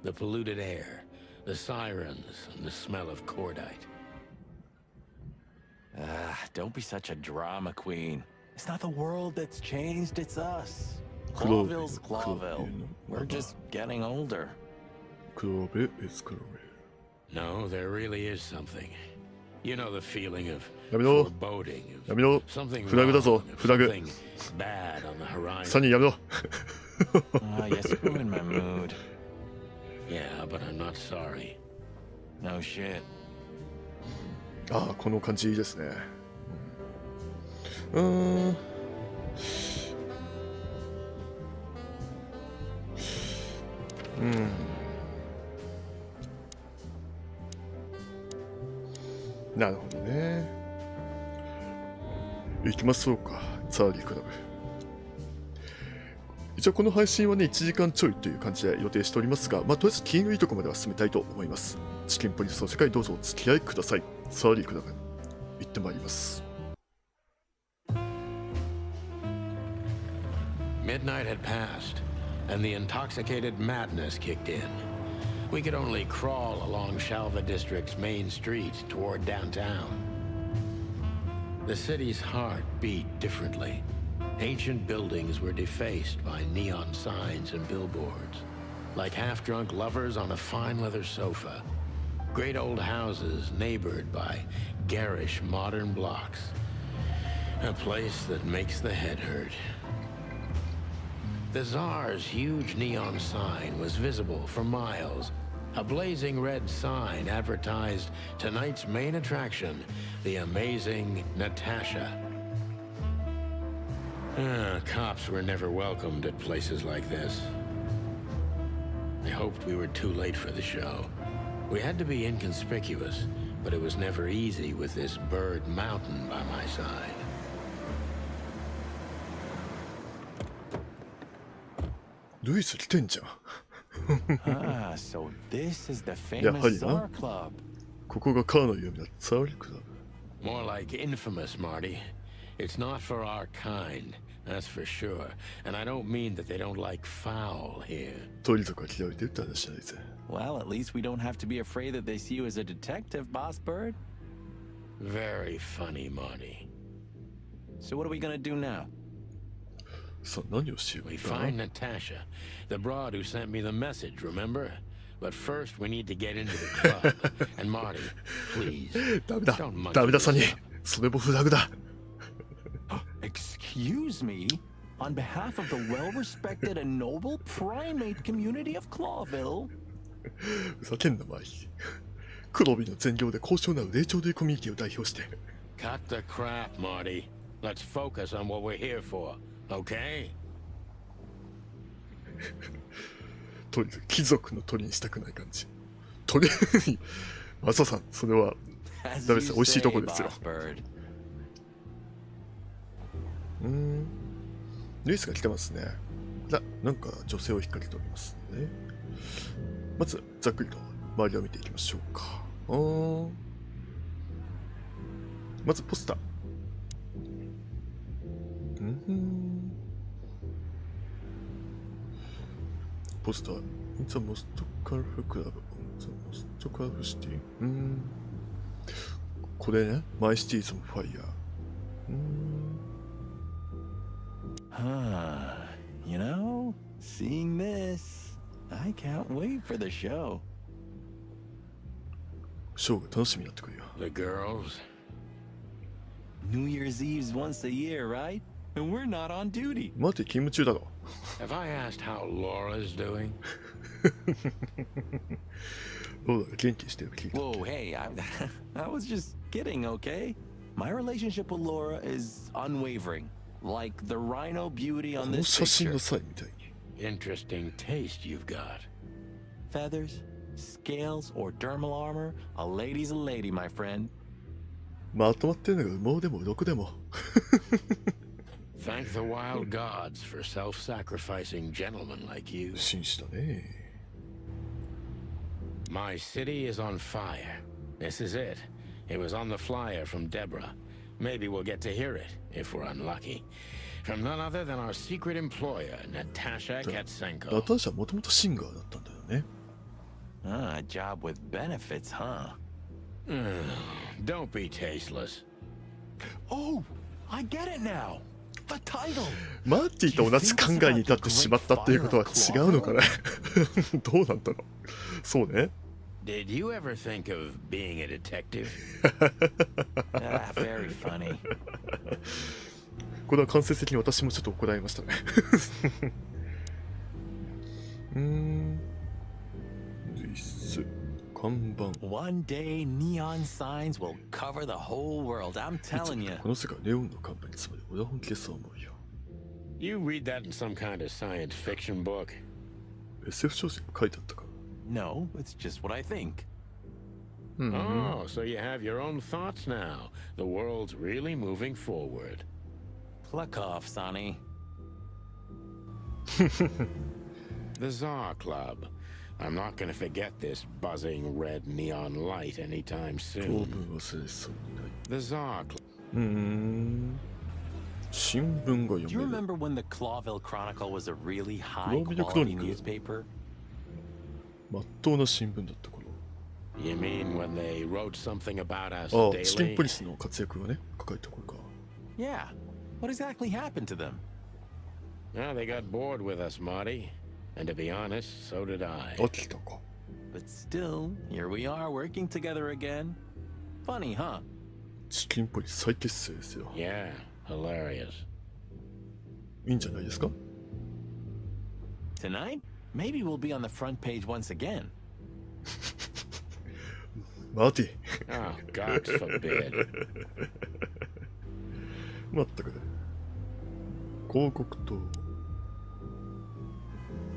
The polluted air, the sirens, and the smell of cordite. Don't be such a drama queen. It's not the world that's changed, it's us. Clover, Clawville's Clawville. We're just getting older. クローベルスクローベル。 No, there really is something. You know the feeling of やめろ。 foreboding, やめろ。 something フラグだぞ。 wrong, of フラグ。 something bad on the サ horizon. ニーやめろ。 You're screwing my mood. Yeah, but I'm not sorry. No shit. この感じいいですね。なるほどね。行きましょうか、ツァーリークラブ。一応この配信はね、1時間ちょいという感じで予定しておりますが、とりあえず気のいいところまでは進めたいと思います。チキンポリスの世界どうぞお付き合いください。ツァーリークラブ、行ってまいります。Midnight had passed, and the intoxicated madness kicked in. We could only crawl along Shalva District's main street toward downtown. The city's heart beat differently. Ancient buildings were defaced by neon signs and billboards, like half-drunk lovers on a fine leather sofa. Great old houses neighbored by garish modern blocks. A place that makes the head hurt. The Tsar's huge neon sign was visible for miles. A blazing red sign advertised tonight's main attraction, the amazing Natasha. Cops were never welcomed at places like this. I hoped we were too late for the show. We had to be inconspicuous, but it was never easy with this bird mountain by my side. Luis 来てんじゃん。Ah, so this is the famous Tsar Club. ここがカーの有名なツァーリークラブ。More like infamous, Marty. It's not for our kind, that's for sure. And I don't mean that they don't like foul here. 鳥とか嫌われてるって話じゃないぜ。Well, at least we don't have to be afraid that they see you as a detective, Boss Bird. Very funny, Marty. So what are we gonna do now? さあ、何をしよう We か find Natasha, the broad who sent me the message, remember? But first we need to get into the club. And Marty, please, ダメだ don't monkey ダメだサニ this ー。それもフラグだ。 Excuse me? On behalf of the well-respected and noble primate community of Clawville? ふざけんなマイキー。クロービルの全業で高尚なる霊長類コミュニティを代表して。Cut the crap, Marty. Let's focus on what we're here for, okay? 鳥、貴族の鳥にしたくない感じ。鳥マサさん、それは As ダメ you です。美味しいとこ say, ですよ。 Boss Bird. ルイスが来てますね。なんか女性を引っ掛けておりますね。まず、ざっくりと周りを見ていきましょうか。まず、ポスター。ポスター。In the most colorful club. The most colorful city. これね。My city is on fire. You know, seeing this, I can't wait for the show. ショーが楽しみになってくるよ。 The girls? New Year's Eve's once a year, right? And we're not on duty. 待て、勤務中だろ。Have I asked how Laura's doing? ローラが元気にしてる聞いた。 Whoa, hey, I was just kidding, okay? My relationship with Laura is unwavering, like the rhino beauty こ on の this 写真 picture. の際みたいに。 Interesting taste you've got. Feathers, scales, or dermal armor, a lady's a lady, my friend. まとまってるのが羽毛でも鱗でも。 Thank the wild gods for self-sacrificing gentlemen like you. 紳士だね。 My city is on fire. This is it. It was on the flyer from Deborah. Maybe we'll get to hear it, if we're unlucky. From none other than our secret employer, Natasha ナ Katsenko. ターシャはもともとシンガーだったんだよね。 Ah, a job with benefits, huh? Don't be tasteless. Oh, I get it now. The title. マーティと同じ考えに至ってしまったっていうことは違うのかな。どうなんだろう。そうね。 Did you ever think of being a detective? Ah, very funny. これは間接的に私もちょっと怒られましたね。ルイス、看板。 One day, neon signs will cover the whole world. I'm いつ telling も you. この世界ネオンの看板につまり俺は本気でそう思うよ。 You read that in some kind of science fiction book? SF 小説に書いてあったか。No, it's just what I think. Oh, so you have your own thoughts now. The world's really moving forward. Pluck off, Sonny. The Tsar Club. I'm not gonna forget this buzzing red neon light anytime 当 soon. 分忘れそうにない。 The Tsar Club. 新聞が Do you 読める。 remember when the Clawville Chronicle was a really high Clawville quality Chronicle? newspaper? まっとうな新聞だった頃。 You mean when they wrote something about us ああ、チキン daily? ポリスの活躍がね、書かれた頃か。 Yeah. What exactly happened to them? Well, they got bored with us, Marty. And to be honest, so did I. 飽きたか。 But still, here we are working together again. Funny, huh? チキンポリス再結成ですよ。 Yeah, hilarious. いいんじゃないですか。 Tonight, maybe we'll be on the front page once again. マーティ。 Oh, God forbid. まったくね。広告と。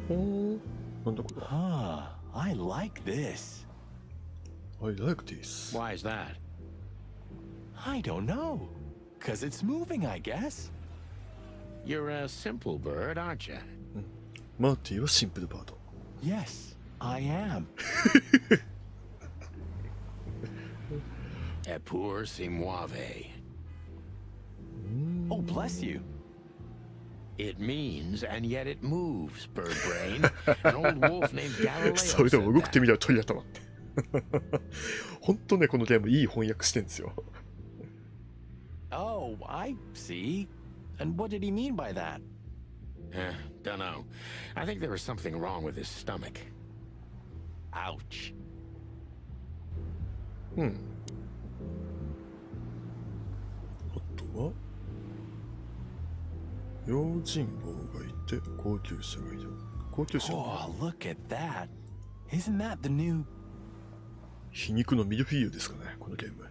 なんだこれ。 Ah, I like this. I like this. Why is that? I don't know. 'Cause it's moving, I guess. You're a simple bird, aren't you? マーティはシンプルバード。 Yes, I am. Epur si muove. Oh, bless you. It means, and yet it moves, bird brain. An old wolf named Galileo それで said も動くって that. みりゃ鳥頭って。本当ね、このゲームいい翻訳してんですよ。 Oh, I see. And what did he mean by that? Dunno. I think there was something wrong with his stomach. Ouch. あとは、用心棒がいて、高級車がいる。高級車 Oh, look at that. Isn't that the new... 皮肉のミルフィーユですかね、このゲーム。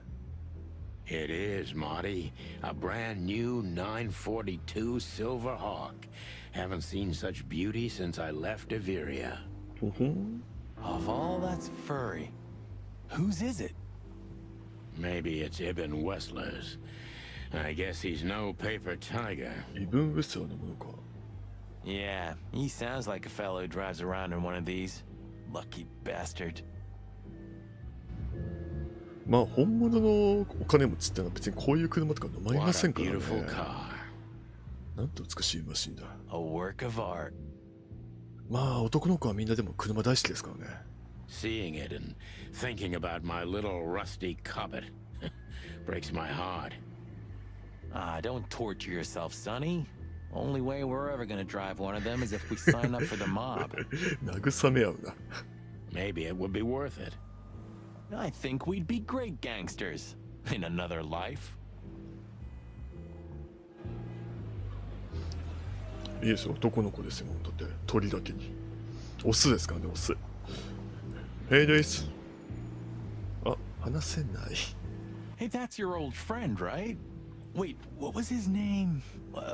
It is, Marty. A brand new 942 Silver Hawk. Haven't seen such beauty since I left Aviria. ほほん。 Of all that's furry. Whose is it? Maybe it's Ibn Wessler's. I guess he's no paper tiger. イブン・ウェスラーのものか。 Yeah, he sounds like a fellow who drives around in one of these. Lucky bastard. まあ本物のお金持ちってのは別にこういう車とか飲まりま What せ a んからね。 beautiful car. なんて美しいマシンだ。 A work of art. まあ男の子はみんなでも車大好きですからね。 Seeing it and thinking about my little rusty Cobbett breaks my heart. Ah, don't torture yourself, Sonny. Only way we're ever gonna drive one of them is if we sign up for the mob. 慰め合うな。 Maybe it would be worth it. I think we'd be great gangsters in another life. いいですよ、男の子ですよ、だって鳥だけに。オスですからね、オス。Hey, です。あ、話せない。 Hey, that's your old friend, right? Wait, what was his name?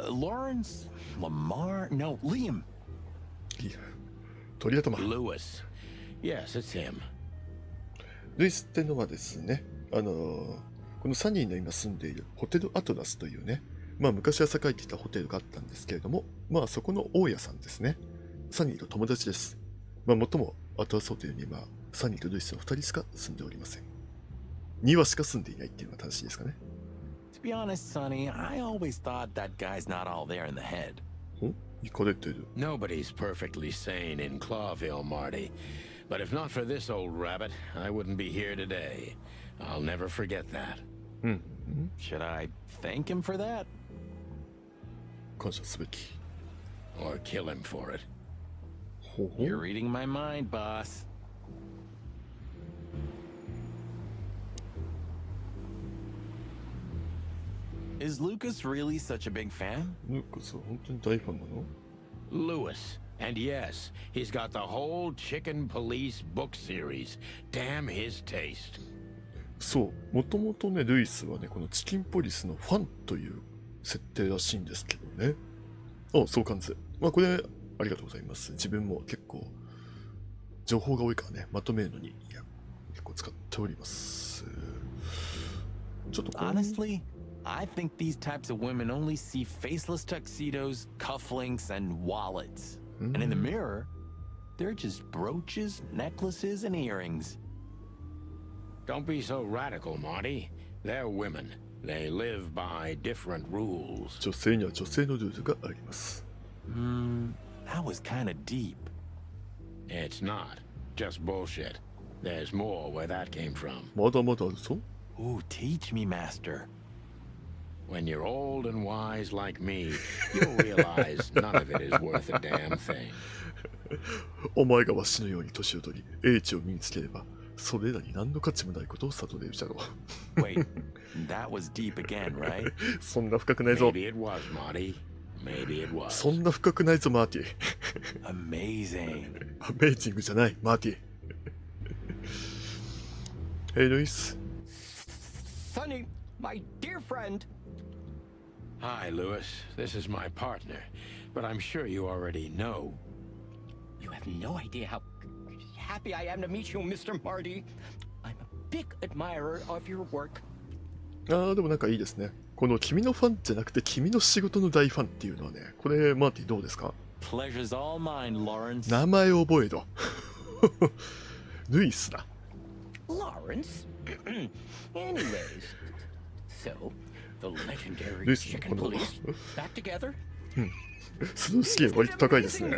Lawrence? Lamar? No, Liam. いや、鳥頭。 Lewis. Yes, it's him. ルイスってのはですね、このサニーの今住んでいるホテルアトラスというね、まあ昔は栄えていたホテルがあったんですけれども、まあそこの大家さんですね。サニーと友達です。まあもっともアトラスホテルにはサニーとルイスの2人しか住んでおりません。2羽しか住んでいないっていうのが正しいですかね。To be honest, Sonny, I always thought that guy's not all there in the head. 行かれてる。 Nobody's perfectly sane in Clawville, Marty. But if not for this old rabbit, I wouldn't be here today. I'll never forget that. Should I thank him for that? 感謝すべき。 Or kill him for it. ほほ You're reading my mind, boss. Is Lucas really such a big fan? なんかさ、本当に大ファンなの？ Lewis. And yes, he's got the whole Chicken Police book series. Damn his taste. そう、もともとね、ルイスはね、このチキンポリスのファンという設定らしいんですけどね。あ、相関図。まあこれ、ありがとうございます。自分も結構情報が多いからね、まとめるのに結構使っております。ちょっとHonestly, I think these types of women only see faceless tuxedos, cufflinks, and wallets. And in the mirror, they're just brooches, necklaces, and earrings. Don't be so radical, Marty. They're women. They live by different rules. 女性には女性のルールがあります。That was kind of deep. It's not just bullshit. There's more where that came from. まだまだあるぞ。Ooh, teach me, master. When you're old and wise like me, you'll realize none of it is worth a damn thing. お前がわしのように年を取り、英知を身につければ、それらに何の価値もないことを悟れるじゃろう。Wait, that was deep again, right? そんな深くないぞ。 Maybe it was, Marty. Maybe it was. そんな深くないぞ、マーティ。Amazing. アメイジングじゃない、マーティ。Hey, ルイス。Sonny, my dear friend. Hi, Lewis. This is my partner. But I'm sure you already know. You have no idea how happy I am to meet you, Mr. Marty. I'm a big admirer of your work. でもなんかいいですね。この君のファンじゃなくて君の仕事の大ファンっていうのはね、これマーティどうですか？ Pleasure's all mine, Lawrence. 名前を覚えろ。ルイスだ。Lawrence? Anyways, so, the legendary This- chicken police back together? その試験割と高いですね。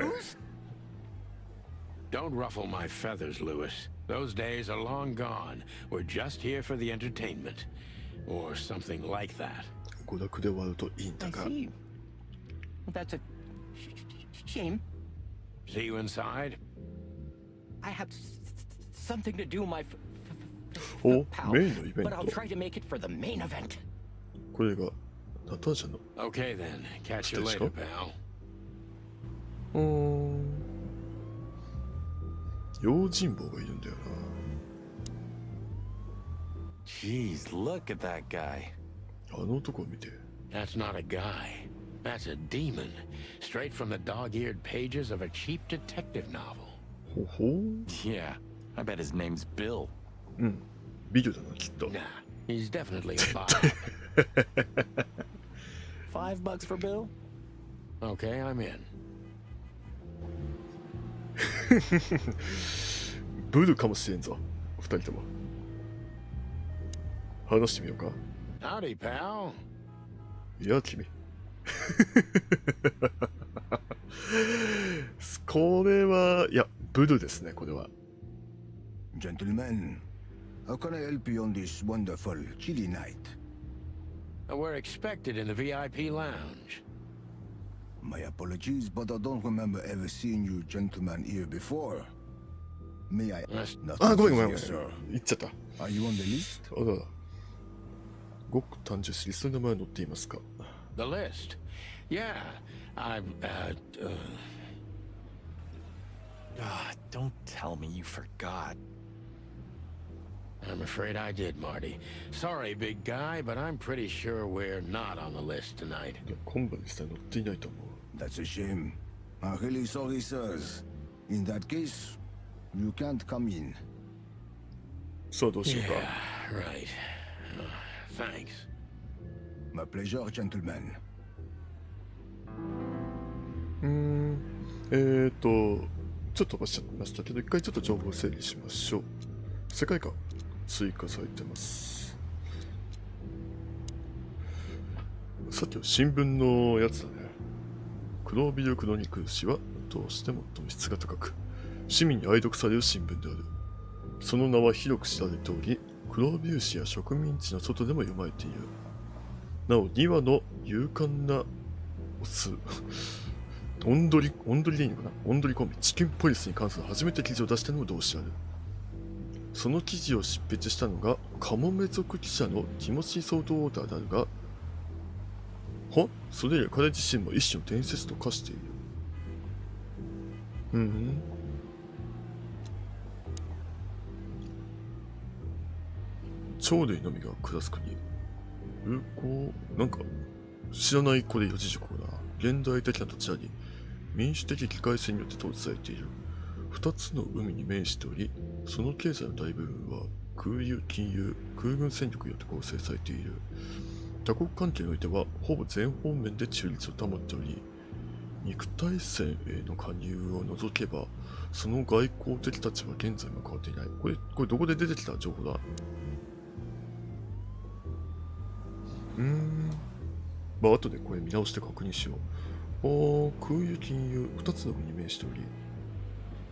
Don't ruffle my feathers, Lewis. Those days are long gone. We're just here for the entertainment. Or something like that. 娯楽で終わるといいんだ I が。 see. That's a shame. See you inside? I have something to do with my お、 pal, メインのイベン but I'll ト。 try to make it for the main event. これがナターシャの。 Okay then. Catch you Let's later, go. pal. 用心棒がいるんだよな。 Jeez, look at that guy. あの男を見て。 That's not a guy. That's a demon. Straight from the dog-eared pages of a cheap detective novel. ほほう。 Yeah, I bet his name's Bill. ビデオだな、きっと。 Nah, he's definitely a Bob. $5 for Bill? Okay, I'm in. ブルかもしれんぞ、二人とも。話してみようか。 Howdy, pal. いや、君。これは、いや、ブルですね、これは。 Gentlemen, how can I help you on this wonderful, chilly night? We're expected in the VIP lounge. My apologies, but I don't remember ever seeing you gentlemen here before. May I ask? あ、ごめんごめんごめん。 Yes, sir. 言っちゃった。 Are you on the list? あらら。ごく単純しリストの名前載っていますか？ The list. Yeah, Don't tell me you forgot. I'm afraid I did, Marty. Sorry, big guy, but I'm pretty sure we're not on the list tonight. いや、今晩にさえ載っていないと思う。 That's a shame. I'm really sorry, sirs. In that case, you can't come in. さあ、どうしようか。 Yeah, right. Thanks. My pleasure, gentlemen. ちょっと飛ばしちゃいましたけど、一回ちょっと情報を整理しましょう。世界観、追加されてます。さっきの新聞のやつだね。クロービルクロニクル紙はどうしても質が高く、市民に愛読される新聞である。その名は広く知られており、クロービル紙や植民地の外でも読まれている。なお、2話の勇敢なオス、オンドリでいいのかな、オンドリコンビ、チキンポリスに関する初めて記事を出したのも同志ある。その記事を執筆したのが、カモメ族記者のティモシー・ソートウォーターであるが、それ以来彼自身も一種の伝説と化している。鳥類のみが暮らす国。なんか、知らないこれ四字熟語だな。現代的な土地あり、民主的議会制によって統治されている。2つの海に面しており、その経済の大部分は空輸、金融、空軍戦力によって構成されている。多国関係においてはほぼ全方面で中立を保っており、肉体戦への加入を除けば、その外交的立場は現在も変わっていない。これどこで出てきた情報だ？まあ後でこれ見直して確認しよう。空輸、金融、2つの国に面しており、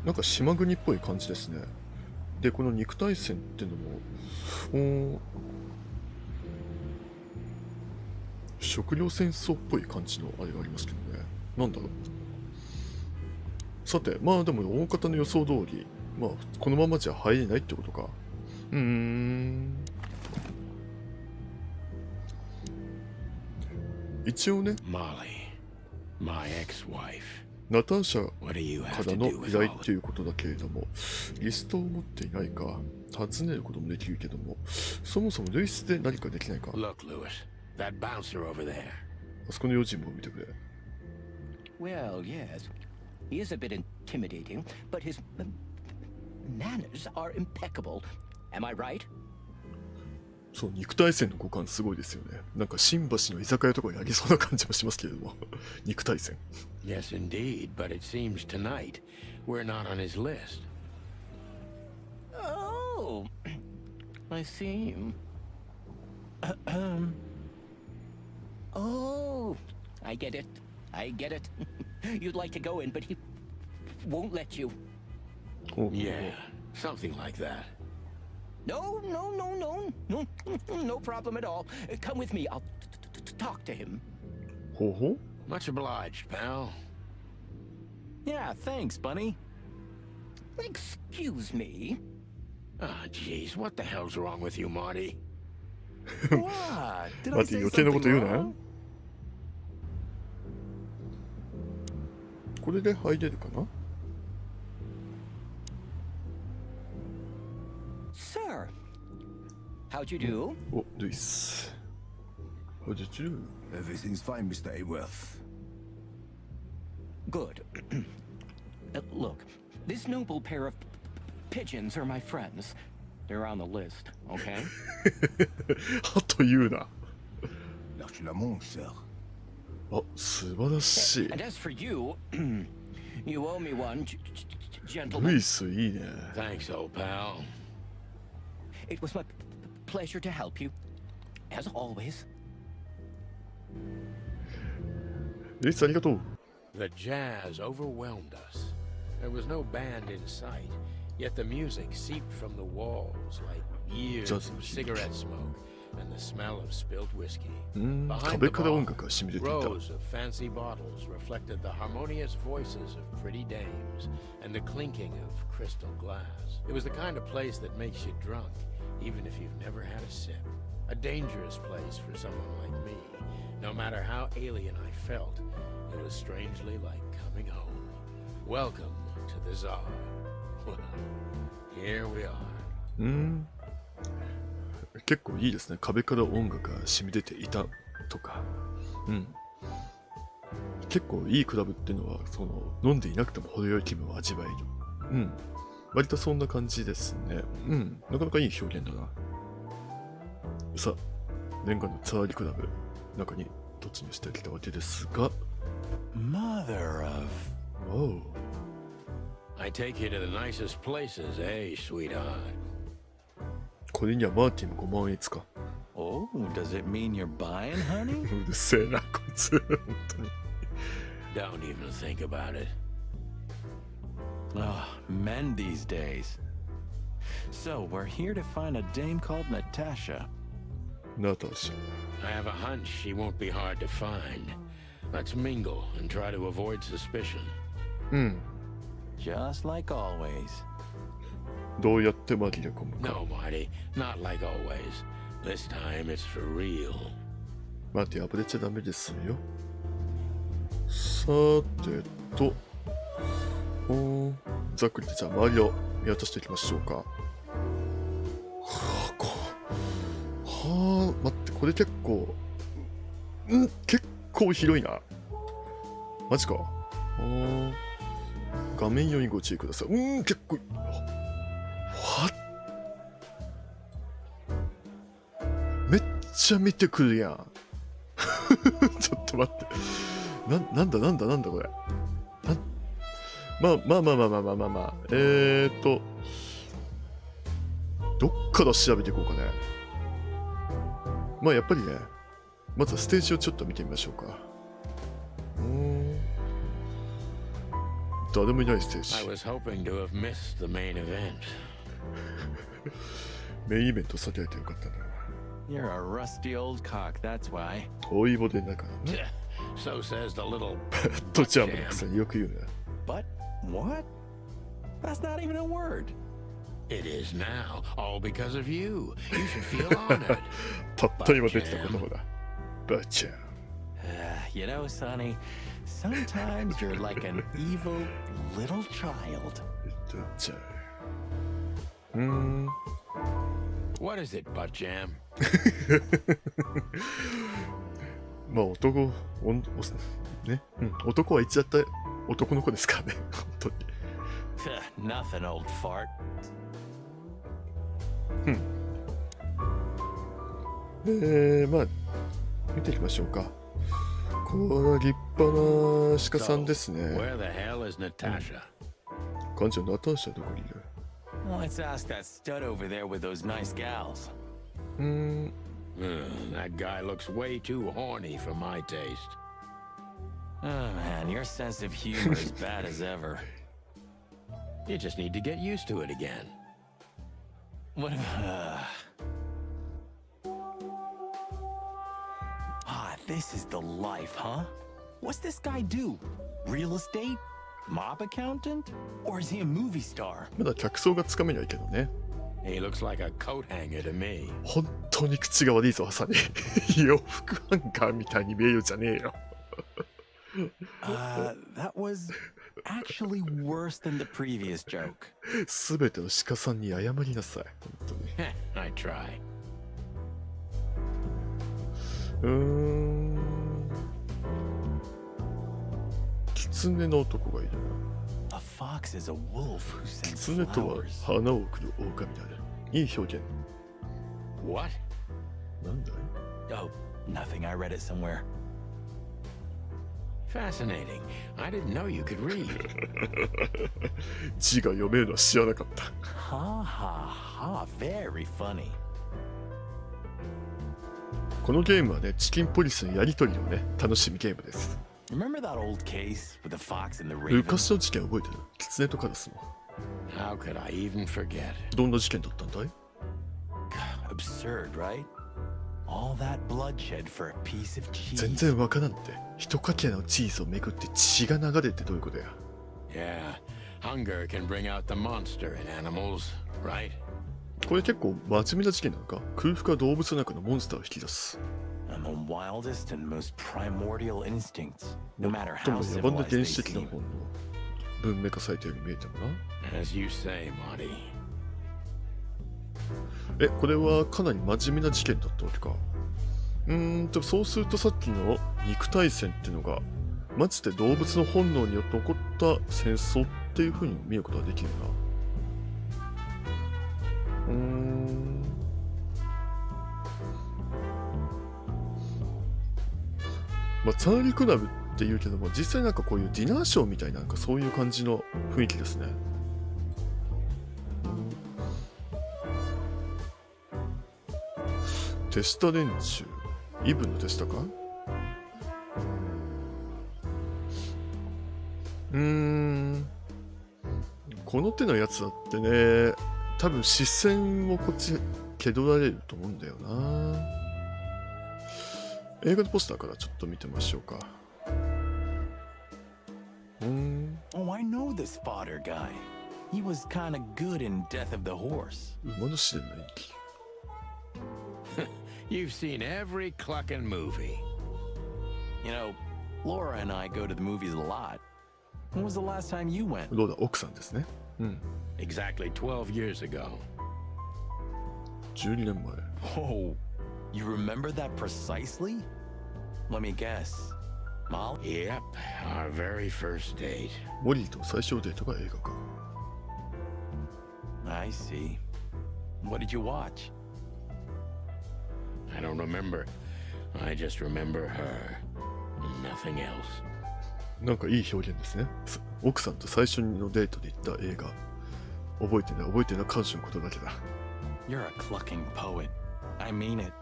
なんか島国っぽい感じですね。で、この肉体戦っていうのも、食料戦争っぽい感じのあれがありますけどね。なんだろう。さて、まあでも大方の予想通り、まあこのままじゃ入れないってことか。一応ね、ナターシャからの依頼っていうことだけれども、リストを持っていないか、尋ねることもできるけども、そもそもルイスで何かできないか。あそこの用心棒を見てくれ。Well, yes. He is a bit intimidating, but his manners are impeccable. Am I right? そう、肉体戦の互換すごいですよね。なんか新橋の居酒屋とかにありそうな感じもしますけれども。肉体戦。Yes, indeed, but it seems tonight we're not on his list. Oh, I see. Oh, I get it. I get it. You'd like to go in, but he won't let you. Yeah, something like that. No, no problem at all. Come with me. I'll talk to him. Much obliged, pal. Yeah, thanks, Bunny. Excuse me. Ah, jeez, what the hell's wrong with you, Marty? What? Did I 待って、 say 余計なこと something 言うな wrong?。これで入れるかな？ Sir, how'd you do? お、ルイス。How did you do? Everything's fine, Mr. Aworth. Good. Look, this noble pair of pigeons are my friends. They're on the list, okay? はと言うな。 Lâche la montre, sir. あ、素晴らしい。 And as for you, you owe me one, ル gentlemen. イスいいね。 Thanks, old pal. It was my pleasure to help you, as always. ルイスありがとう。 The jazz overwhelmed us. There was no band in sight, yet the music seeped from the walls like years Jazz of music. cigarette smoke and the smell of spilled whiskey. 壁 the から音 bar, 楽が染み出ていた。 rows of fancy bottles reflected the harmonious voices of pretty dames and the clinking of crystal glass. It was the kind of place that makes you drunk, even if you've never had a sip. A dangerous place for someone like me. No matter how alien I felt, it was strangely like coming home. Welcome to the Tsar. Well, here we are. 結構いいですね。壁から音楽が染み出ていたとか。結構いいクラブっていうのは、その飲んでいなくても程よい気分を味わえる。割とそんな感じですね。なかなかいい表現だな。さあ、念願のツァーリクラブ中に突入してきたわけですが。Mother of... Whoa. I take you to the nicest places, eh, sweetheart? これにはマーティンも5万円か。Oh, does it mean you're buying, honey? うるせえな、こいつ。本当に。Don't even think about it. Oh, men these days. So, we're here to find a dame called Natasha. ナターシャ。 I have a hunch she won't be hard to find. Let's mingle and try to avoid suspicion. Just like always. どうやって紛れ込むか。 No, Marty, not like always. This time it's for real. マーティン、暴れちゃダメですよ。さてと、ざっくりとじゃあ周りを見渡していきましょうか。待って、これ結構、結構広いな。マジか。画面用にご注意ください。結構。めっちゃ見てくるやん。ちょっと待って。なんだこれ。まあ。どっから調べていこうかね。まあやっぱりね、まずはステージをちょっと見てみましょうか。誰もいないステージ。I was hoping to have missed the main event. メインイベント避けられてよかったな。You're a rusty old cock, that's why. 老いぼでだからね。So says the little とちゃんもくさんよく言うね。But what? That's not even a word. It is now, all because of you. You should feel honored. たった今出てた言葉だ。バチャン。You know, Sonny, sometimes you're like an evil little child. バチャン。What is it, butt jam? まあ男はいつだった男の子ですからね。本当に。Nothing, old fart. まあ見ていきましょうか。これは立派な鹿さんですね。 Where the hell is Natasha? 館長ナターシャどこにいる？ Let's ask that stud over there with those nice gals. That guy looks way too horny for my taste. Oh man, your sense of humor is bad as ever. You just need to get used to it again. What if, this is the life, huh? What's this guy do? Real estate? Mob accountant? Or is he a movie star? まだ客層がつかめないけどね。 He looks like a coat hanger to me. 本当に口が悪いぞ、ハサミ。洋服ハンガーみたいに見えるじゃねえよ。That was actually worse than the previous joke. すべての鹿さんに謝りなさい。本当に。I try. 狐の男がいるな。 A fox is a wolf who sends 狐とは flowers. 花を送る狼だね。いい表現。 What? なんだい？ Oh, nothing. I read it somewhere. Fascinating. I didn't know you could read. 字が読めるのは知らなかった。 Ha ha ha. Very funny. このゲームはね、チキンポリスのやりとりのね、楽しみゲームです。 Remember that old case with the fox and the raven? 昔の事件覚えてる？狐とカラスの。 How could I even forget? どんな事件だったんだい？ Absurd, right? All that bloodshed for a piece of 全 cheese. 然わからんって。一かけらのチーズをめくって血が流れってどういうことや？ Yeah. Hunger can bring out the monster in animals, right? これ結構真面目な事件なのか？空腹が動物の中のモンスターを引き出す。 And the wildest and most primordial instincts, no matter と how も野蛮な civilized 原 they 始的な seem. 本能。文明化されたように見えてもな。 As you say, Monty. これはかなり真面目な事件だったわけか。そうするとさっきの肉体戦っていうのが、マジで動物の本能によって起こった戦争っていう風に見ることができるな。まあ、ツァーリークラブって言うけども、実際なんかこういうディナーショーみたいな、なんかそういう感じの雰囲気ですね。手下連中。イブンの手下か？この手のやつだってね、多分視線をこっち蹴取られると思うんだよな。映画のポスターからちょっと見てみましょうか。Oh, I know this fodder guy. He was kind of good in Death of the Horse. 馬の試練の演技。You've seen every clucking movie. You know, Laura and I go to the movies a lot. When was the last time you went? どうだ、奥さんですね。Exactly 12 years ago. 12年前。 Oh, you remember that precisely? Let me guess. Molly? Yep, our very first date. モリーと最小デートが映画化。 I see. What did you watch? I don't remember. I just remember her. Nothing else. なんかいい表現ですね。奥さんと最初のデートで行った映画。覚えてない彼女のことだけだ。You're a clucking poet. I mean it.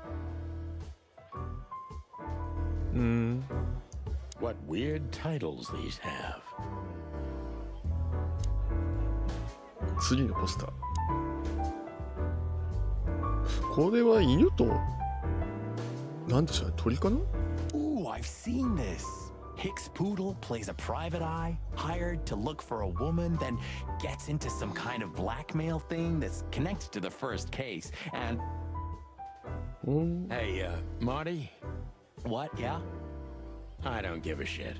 What weird titles these have. 次のポスター。これは犬と、なんでしょうね、鳥かな？ Ooh, I've seen this. Hicks Poodle plays a private eye, hired to look for a woman, then gets into some kind of blackmail thing that's connected to the first case. And Hey, Marty, what? Yeah? I don't give a shit.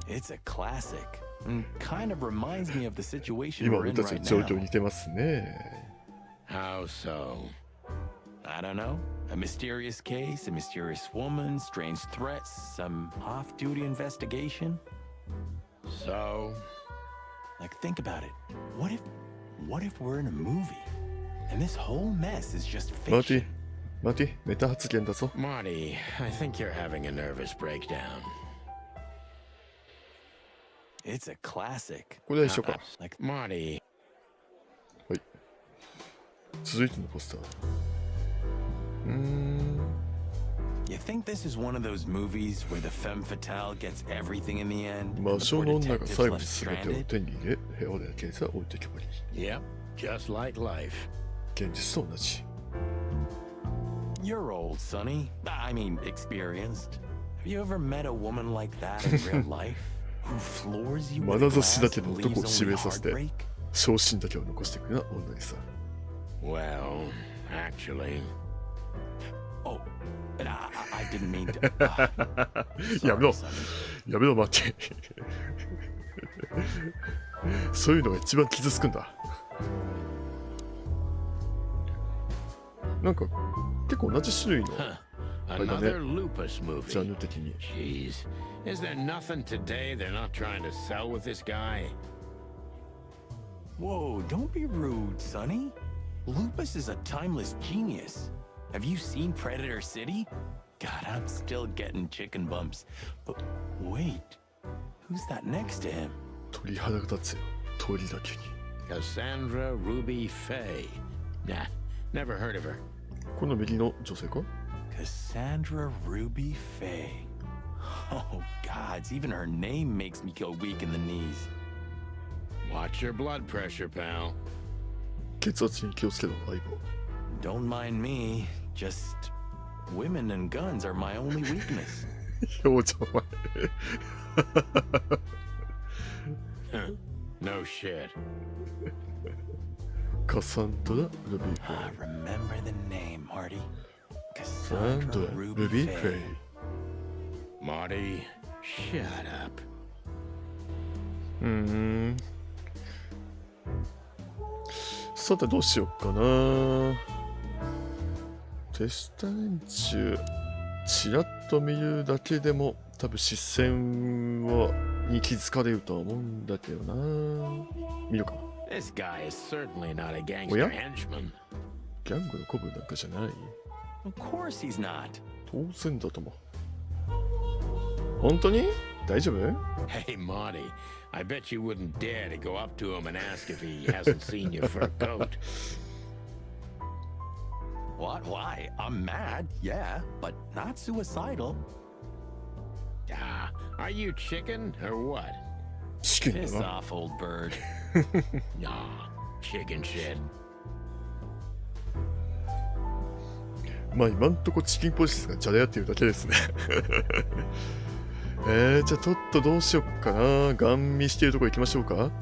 It's a classic. And kind of reminds me of the situation 今 we're 俺 in たち right の状 now. 況似てますね。 How so? I don't know. A mysterious case, a mysterious woman, strange threats, some off-duty investigation. So, Like, think about it. What if we're in a movie? And this whole mess is just マーティ fiction. マーティ、メタ発言だぞ。 Marty, I think you're having a nervous breakdown. It's a classic. これは一緒か。 Like, Marty, はい。続いてのポスター。you think this is one of those movies where the femme fatale gets everything in the end? 魔 and the 性 poor の女が detective's 最後に left 全てを stranded? 手に入れ、平和な警察は置いてきぼり。 yep, just like life. 現実と同じ。 You're old, Sonny. I mean, experienced. Have you ever met a woman like that in real life? Who floors you with 眼 glass 差しだけ and の男を leaves 指 only 名させて、 heartbreak? 昇進だけを残していくような女にさ。 Well, actually, Oh, and I didn't mean to. やめろ Sorry, Sonny. やめろ、待って。そういうのが一番傷つくんだ。なんか、結構同じ種類の、 another lupus ジャ movie. ンル的に。 Jeez, is there nothing today they're not trying to sell with this guy? Whoa, don't be rude, Sonny. Lupus is a timeless genius. Have you seen Predator City? God, I'm still getting chicken bumps. But wait, who's that next to him? 鳥肌が立つよ。鳥だけに。 Cassandra Ruby Faye. Nah, never heard of her. この右の女性か？ Cassandra Ruby Faye. Oh, gods, even her name makes me go weak in the knees. Watch your blood pressure, pal. 血圧に気をつけろ、相棒。 Don't mind me, just women and guns are my only weakness. 表情前。 No shit. カサンドラ・ルビー・フ I ェイ。 remember the name, Marty. サンドラ・ Cassandra ル Ruby ビー・フェ Faye. イ。 Marty, shut up. さてどうしようかな。テスタ連中、ちらっと見るだけでも多分視線に気づかれるとは思うんだけどな。見るか。 This guy is certainly not a gangster yeah? henchman. ギャングのコブなんかじゃない。 Of course he's not. 当然だとも。本当に大丈夫？ Hey, Marty, I bet you wouldn't dare to go up to him and ask if he hasn't seen your fur coat. What? Why? I'm mad, yeah, but not suicidal. Ah, are you chicken or what? チキン Piss だな。 off, old bird. Nah, chicken shit. まあ今んとこチキンポリスがじゃれ合ってるだけですね。じゃあちょっとどうしよっかな。ガン見してるとこ行きましょうか。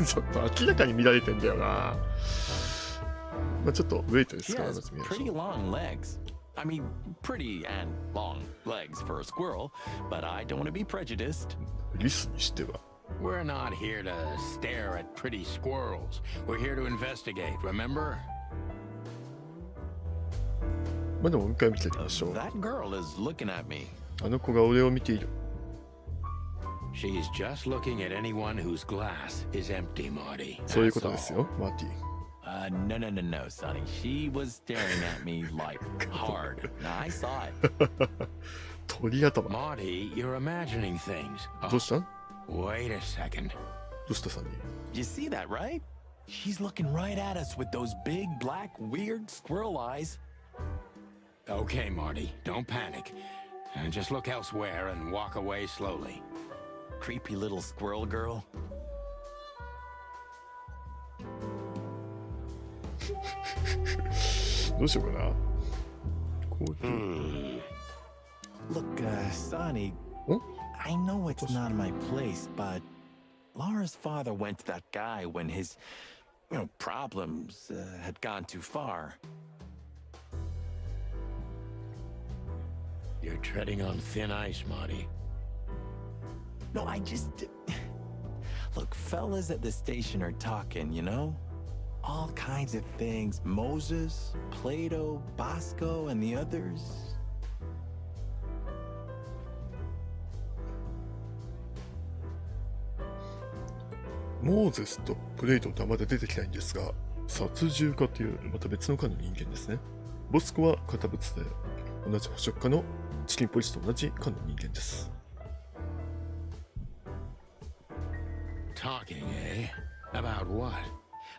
ちょっと明らかに見られてんだよな。まあちょっとウェイトです He から、ま has ず見ましょ pretty う。 long legs. I mean, pretty and long legs for a squirrel, but I don't want to be prejudiced. リスにしては We're not here to stare at pretty squirrels. We're here to investigate, remember? まあでももう一回見てみましょう。 That girl is looking at me. あの子が俺を見ている。 She's just looking at anyone whose glass is empty, Marty. そういうこと That's ですよ、all. マーティ。No, no, no, no, Sonny. She was staring at me like hard. Now, I saw it. 鳥頭。 Marty, you're imagining things. どうした？ Wait a second. どうしたサニー？ You see that, right? She's looking right at us with those big, black, weird squirrel eyes. Okay, Marty, don't panic. And just look elsewhere and walk away slowly. Creepy little squirrel girl. どうしようかな。こういう。 Look, Sonny, Huh? I know it's not my place, but Laura's father went to that guy when his, problems had gone too far. You're treading on thin ice, Marty. No, I just... Look, fellas at the station are talking, you know? All kinds of things. Moses, Plato, Bosco, and the others. モーゼスとプレイトとはまだ出てきないんですが、殺獣家というまた別の科の人間ですね。ボスコは堅物で、同じ捕食家のチキンポリスと同じ科の人間です。 Talking, eh? About what?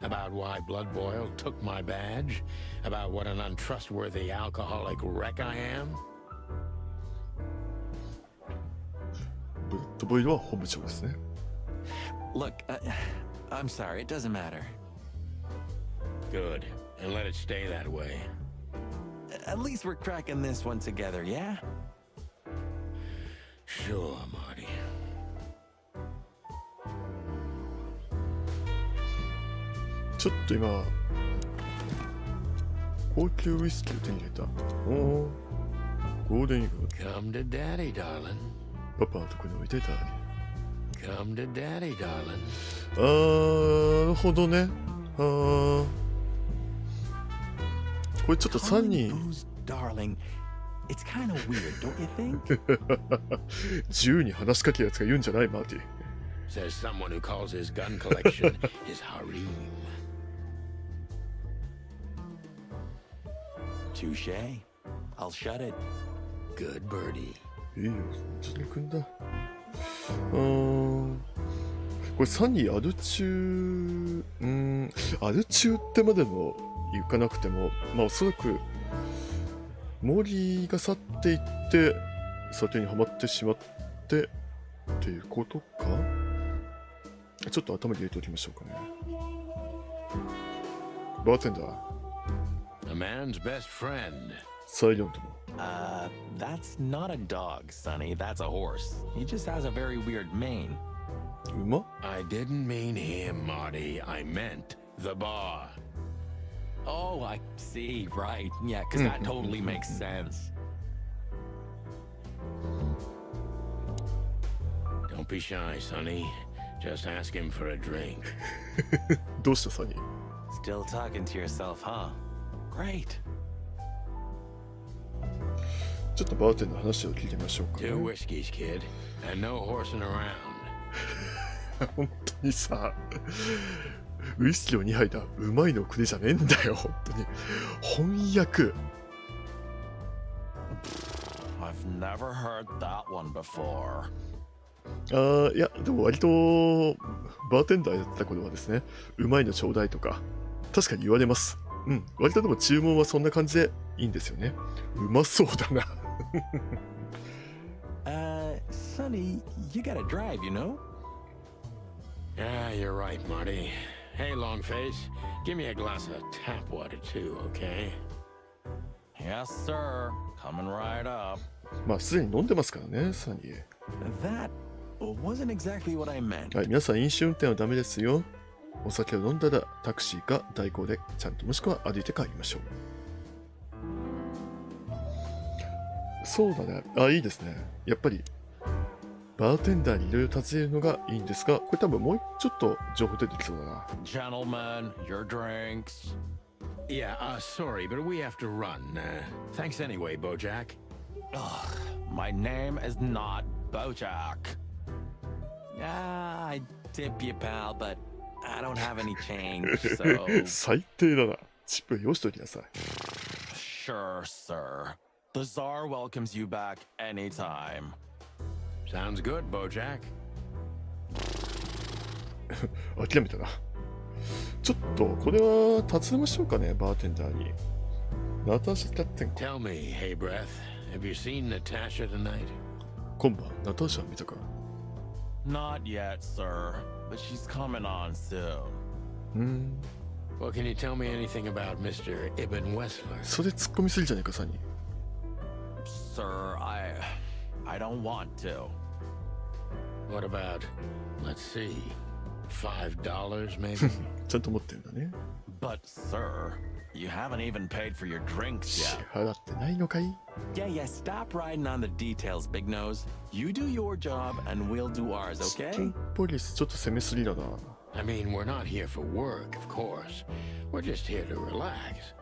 About why Blood Boil took my badge? About what an untrustworthy alcoholic wreck I am? ブラッドボイルは本部長ですね。 Look, I'm sorry, it doesn't matter. Good. And let it stay that way. At least we're cracking this one together, yeah? Sure, Marty. ちょっと今、高級ウイスキーを手に入れた。おお、ゴールデンイーグル。 Come to Daddy, darling. パパのとこに置いてたり。 Come to Daddy, darling. なるほどね。これちょっとサニー。 Booze, darling. It's kind of weird, don't you think? 自由に話しかけるやつが言うんじゃない、マーティ。 Says someone who calls his gun collection his harem. Touche. I'll shut it. Good birdie. いいよ、そっちに行くんだ。これサニーアル中、アル中ってまでも行かなくても、まあおそらくモーリーが去っていって酒にはまってしまってっていうことか。ちょっと頭に入れておきましょうかね。バーテンダー、 A man's best friend. サイレントも。 That's not a dog, Sonny. That's a horse. He just has a very weird mane. 馬 I didn't mean him, Marty. I meant the bar. Oh, I see. Right. Yeah, because that totally makes sense. Don't be shy, Sonny. Just ask him for a drink. どうしたサニー？ Still talking to yourself, huh? Great. ちょっとバーテンの話を聞いてみましょうか、ね。 Two whiskeys, kid, and no horsing around. 本当にさ、ウイスキーを2杯だ、うまいのをくれじゃねえんだよ、本当に。翻訳。I've never heard that one before. いや、でも割と、バーテンダーやってた頃はですね、うまいのちょうだいとか、確かに言われます。うん、割とでも注文はそんな感じでいいんですよね。うまそうだな。Sonny, you gotta drive, you know? Yeah, you're right, Marty. Hey, Longface, give me a glass of tap water too, okay? Yes, sir. Coming right up. まあ、すでに飲んでますからね、サニー。 That wasn't exactly what I meant. はい、皆さん飲酒運転はダメですよ。お酒を飲んだらタクシーか代行でちゃんともしくは歩いて帰りましょう。そうだね。いいですね。やっぱりバーテンダーにいろいろ尋ねるのがいいんですが、これ多分もうちょっと情報出てきそうだな。Gentlemen, your drinks. Yeah, sorry, but we have to run. Thanks anyway, Bojack. Ugh, my name is not Bojack. I tip you, pal, but I don't have any change, so... 最低だな。チップ用意しときなさい。Sure, sir. The Tsar welcomes you back anytime. Sounds good, Bojack. 諦めたな。ちょっとこれは尋ねましょうかね、バーテンダーに。ナターシャキャッテン。 Tell me, hey breath, have you seen Natasha tonight? 今晩ナターシャ見たか？ Not yet, sir, but she's coming on soon. Well, can you tell me anything about Mr. Ibn Wessler? それ突っ込みすぎじゃねえか、サニー。 Sir, I don't want to. What about, let's see, $5 maybe? ちゃんと持ってるんだね。 But, sir, you haven't even paid for your drinks 支 yet. 払ってないのかい？ Yeah, stop riding on the details, Big Nose. You do your job and we'll do ours, チキ okay? ンポリスちょっと攻めすぎだな。 I mean, we're not here for work, of course. We're just here to relax.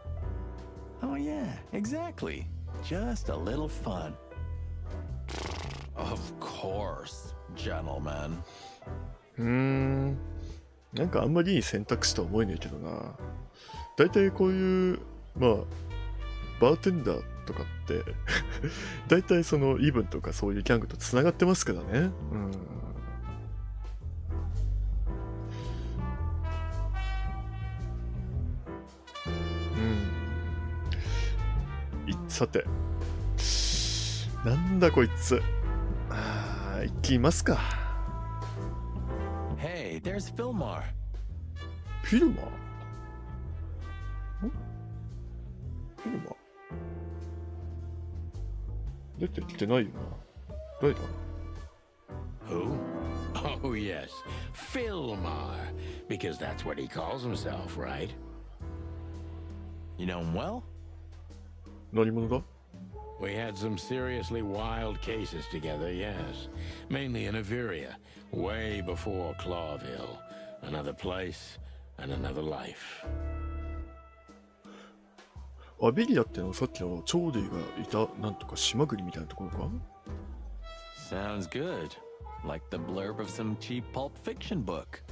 Oh, yeah, exactly. Just a little fun. Of course, gentlemen. なんかあんまりいい選択肢とは思えないけどな。だいたいこういう、まあ、バーテンダーとかって、だいたいそのイブンとかそういうギャングとつながってますからね。さて、なんだこいつ。行きますか。 Hey, there's Fillmar. フィルマー？フィルマー？出てきてないよな。誰だ？ Who? Oh, yes, Fillmar, because that's what he calls himself, right? You know him well? 何者だ？ We had some seriously wild cases together, yes. Mainly in Aviria, way before Clawville. Another place and another life. アヴィリヤってのはさっきの鳥類がいたなんとか島国みたいなところか？ Sounds good. Like the blurb of some cheap pulp fiction book.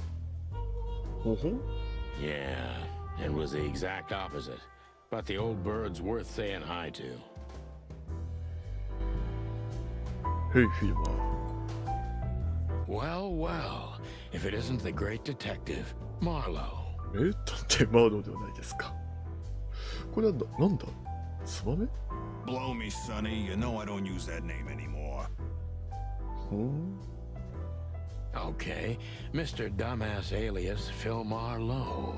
ほほ？ Yeah, it was the exact opposite. But the old bird's worth saying hi to. ヘイフィルマー。 Well, well, if it isn't the great detective, Marlowe. 探偵マーローではないですか。これはなんだ？ツバメ？ Blow me, Sonny. You know I don't use that name anymore. Okay, Mr. Dumbass alias Phil Marlowe.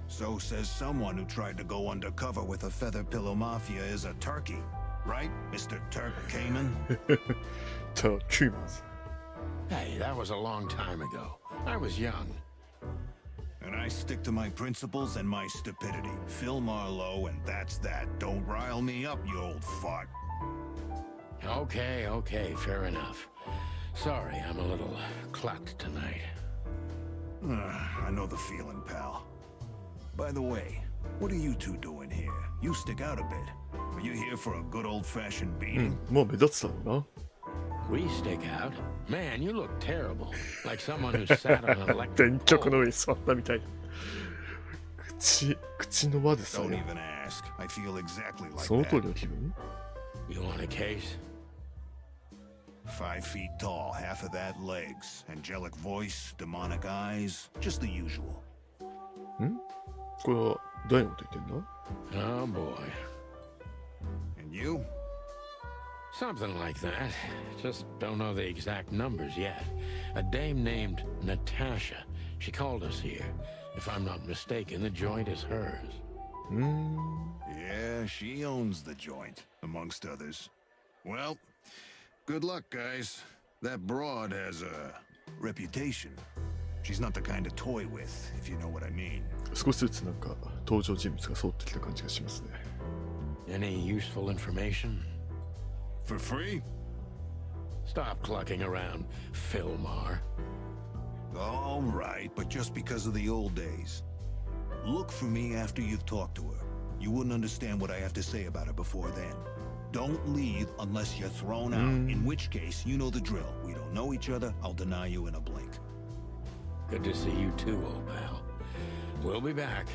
So says someone who tried to go undercover with a feather pillow mafia is a turkey. Right, Mr. Turk Cayman? ターキーマンズ。 Hey, that was a long time ago. I was young. And I stick to my principles and my stupidity. Phil Marlowe, and that's that. Don't rile me up, you old fart. Okay, fair enough. Sorry, I'm a little clucked tonight. I know the feeling, pal. By the way, what are you two doing here? You stick out a bit. Are you here for a good old-fashioned beating? まあ目立つだろうな。 We stick out? Man, you look terrible. Like someone who sat on an electric 電極の pole. 上に座ったみたい。口の輪でさ Don't え。 even ask. I feel exactly like その通 that. りの気分？ You want a case? 5 feet tall, half of that legs. Angelic voice, demonic eyes. Just the usual. これは誰のこと言ってんだ？ Oh boy. And you? Something like that. Just don't know the exact numbers yet. A dame named Natasha. She called us here. If I'm not mistaken, the joint is hers. Yeah, she owns the joint, amongst others. Well, good luck, guys. That broad has a reputation. She's not the kind to toy with, if you know what I mean. 少しずつなんか登場人物が揃ってきた感じがしますね。 Any useful information? For free? Stop clucking around, Fillmar. All right, but just because of the old days. Look for me after you've talked to her. You wouldn't understand what I have to say about her before then. Don't leave unless you're thrown out, in which case, you know the drill. We don't know each other, I'll deny you in a blink. Good to see you too, old pal. We'll be back.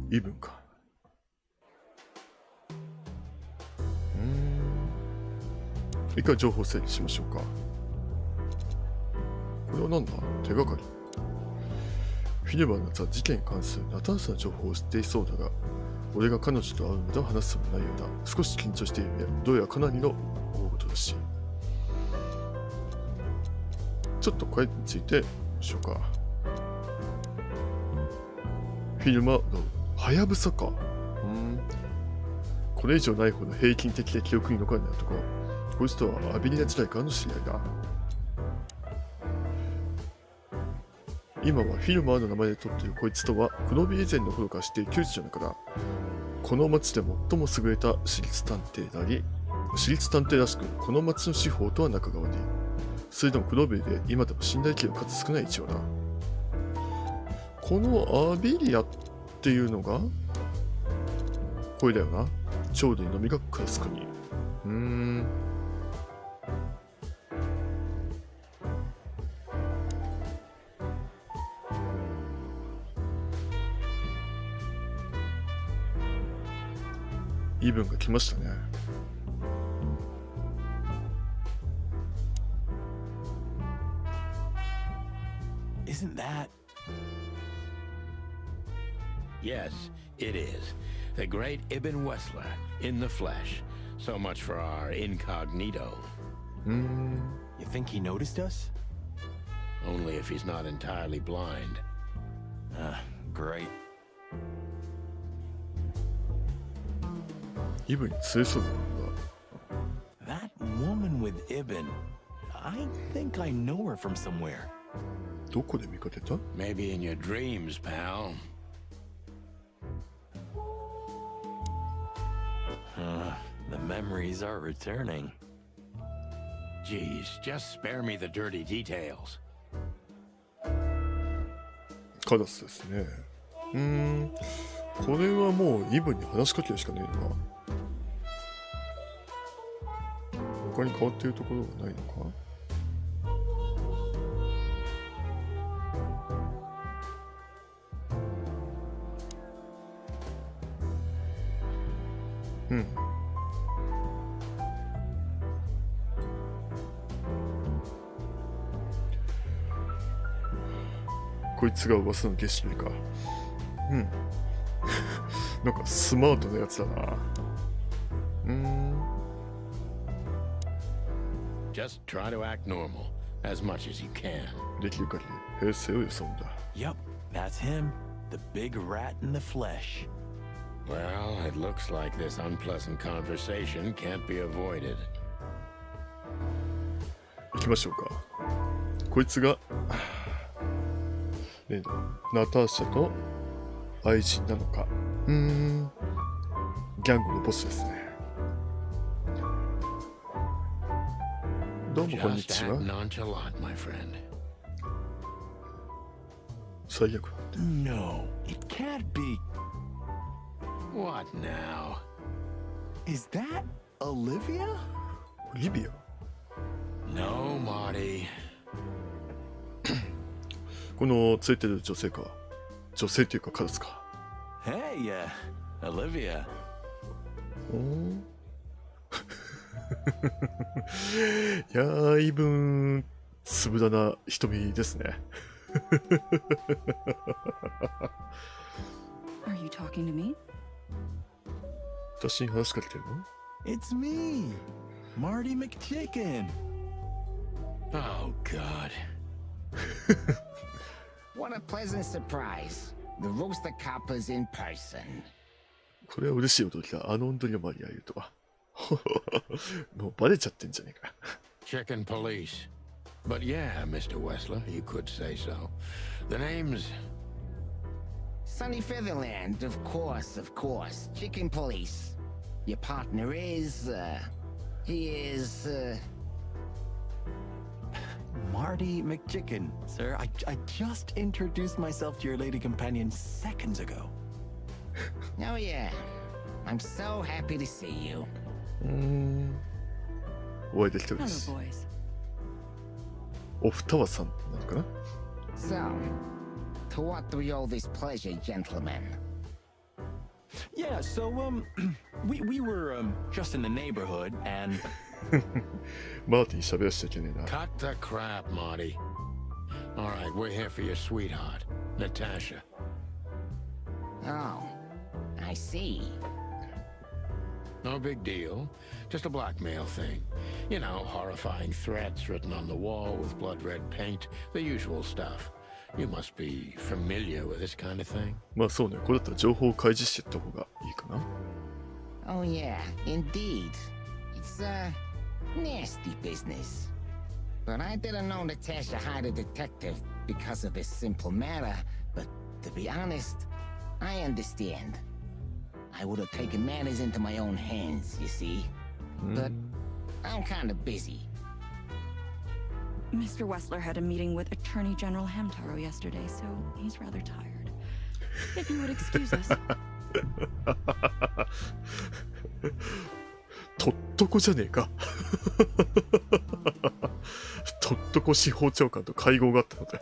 イブンか。一回情報整理しましょうか。これはなんだ？手がかり。フィルマーのザ事件に関するナターシャの情報を知っていそうだが、俺が彼女と会うまでは話すのないようだ。少し緊張しているね。どうやらかなりの大事らしい。ちょっとこれについてしようか。フィルマーのはやぶさか。これ以上ないほど平均的で記憶に残らない男。こいつとはアヴィリヤ時代からの知り合いだ。今はフィルマーの名前で取っているこいつとはクロービル以前の頃から知っている旧知者だから、この町で最も優れた私立探偵であり、私立探偵らしくこの町の司法とは仲が悪い。それでもクロービルで今でも信頼系が数少ない一応だ。このアヴィリヤっていうのがこれだよな。鳥類のみ暮らす国。イブンが来ましたね。Isn't that? Yes, it is. The great Ibn Wessler, in the flesh. So much for our incognito. You think he noticed us? Only if he's not entirely blind. Great. イブンに強そうなんだ。 That woman with Ibn. I think I know her from somewhere. どこで見かけた？ Maybe in your dreams, pal. The memories are returning. Geez, just spare me the dirty details. カラスですね。これはもうイブンに話しかけるしかないのか。他に変わっているところはないのか。こいつが噂のゲシュか。なんかスマートなやつだな。Just try to act normal as much as you can. できる限り平静を装うんだ。Yup, that's him. The big rat in the flesh. Well, it looks like this unpleasant conversation can't be avoided. 行きましょうか。こいつがナターシャと愛人なのか。ギャングのボスですね。どうもこんにち Just は。 act nonchalant, my friend. 最悪。 No, it can't be. What now? Is that Olivia? リビア。 No, Marty. このついてる女性か。女性っていうかカラスか。Hey, Olivia. いやー、イブンつぶらな瞳ですね。Are you talking to me? 私に話しかけてるの？ It's me, Marty McChicken. Oh, God. What a pleasant surprise. The roaster coppers in person. これは嬉しい驚きだ。あの温度にマリアいるとは。もうバレちゃってんじゃねえか。Chicken police. But yeah, Mr. Wessler, you could say so. The name's... Sunny Featherland, of course, of course. Chicken Police. Your partner is, he is, Marty McChicken, sir. I just introduced myself to your lady companion seconds ago. Oh yeah. I'm so happy to see you. お会いできたで Hello, す。 boys. お二羽さんなのかな。 So, to what do we owe this pleasure, gentlemen? Yeah, so we were just in the neighborhood and マーティン喋らしちゃいけねえな。 Cut the crap, Marty. All right, we're here for your sweetheart, Natasha. Oh, I see. No big deal. Just a blackmail thing. You know, horrifying threats written on the wall with blood red paint. The usual stuff. You must be familiar with this kind of thing. まあそうね、これだったら情報を開示していった方がいいかな。 Oh yeah, indeed. It's nasty business. But I didn't know Natasha hired a detective because of this simple matter. But to be honest, I understand. I would have taken matters into my own hands, you see. But I'm kind of busy. Mr. Wessler had a meeting with Attorney General Hamtaro yesterday, so he's rather tired. If you would excuse us. とっとこじゃねえか。とっとこ司法長官と会合があったので。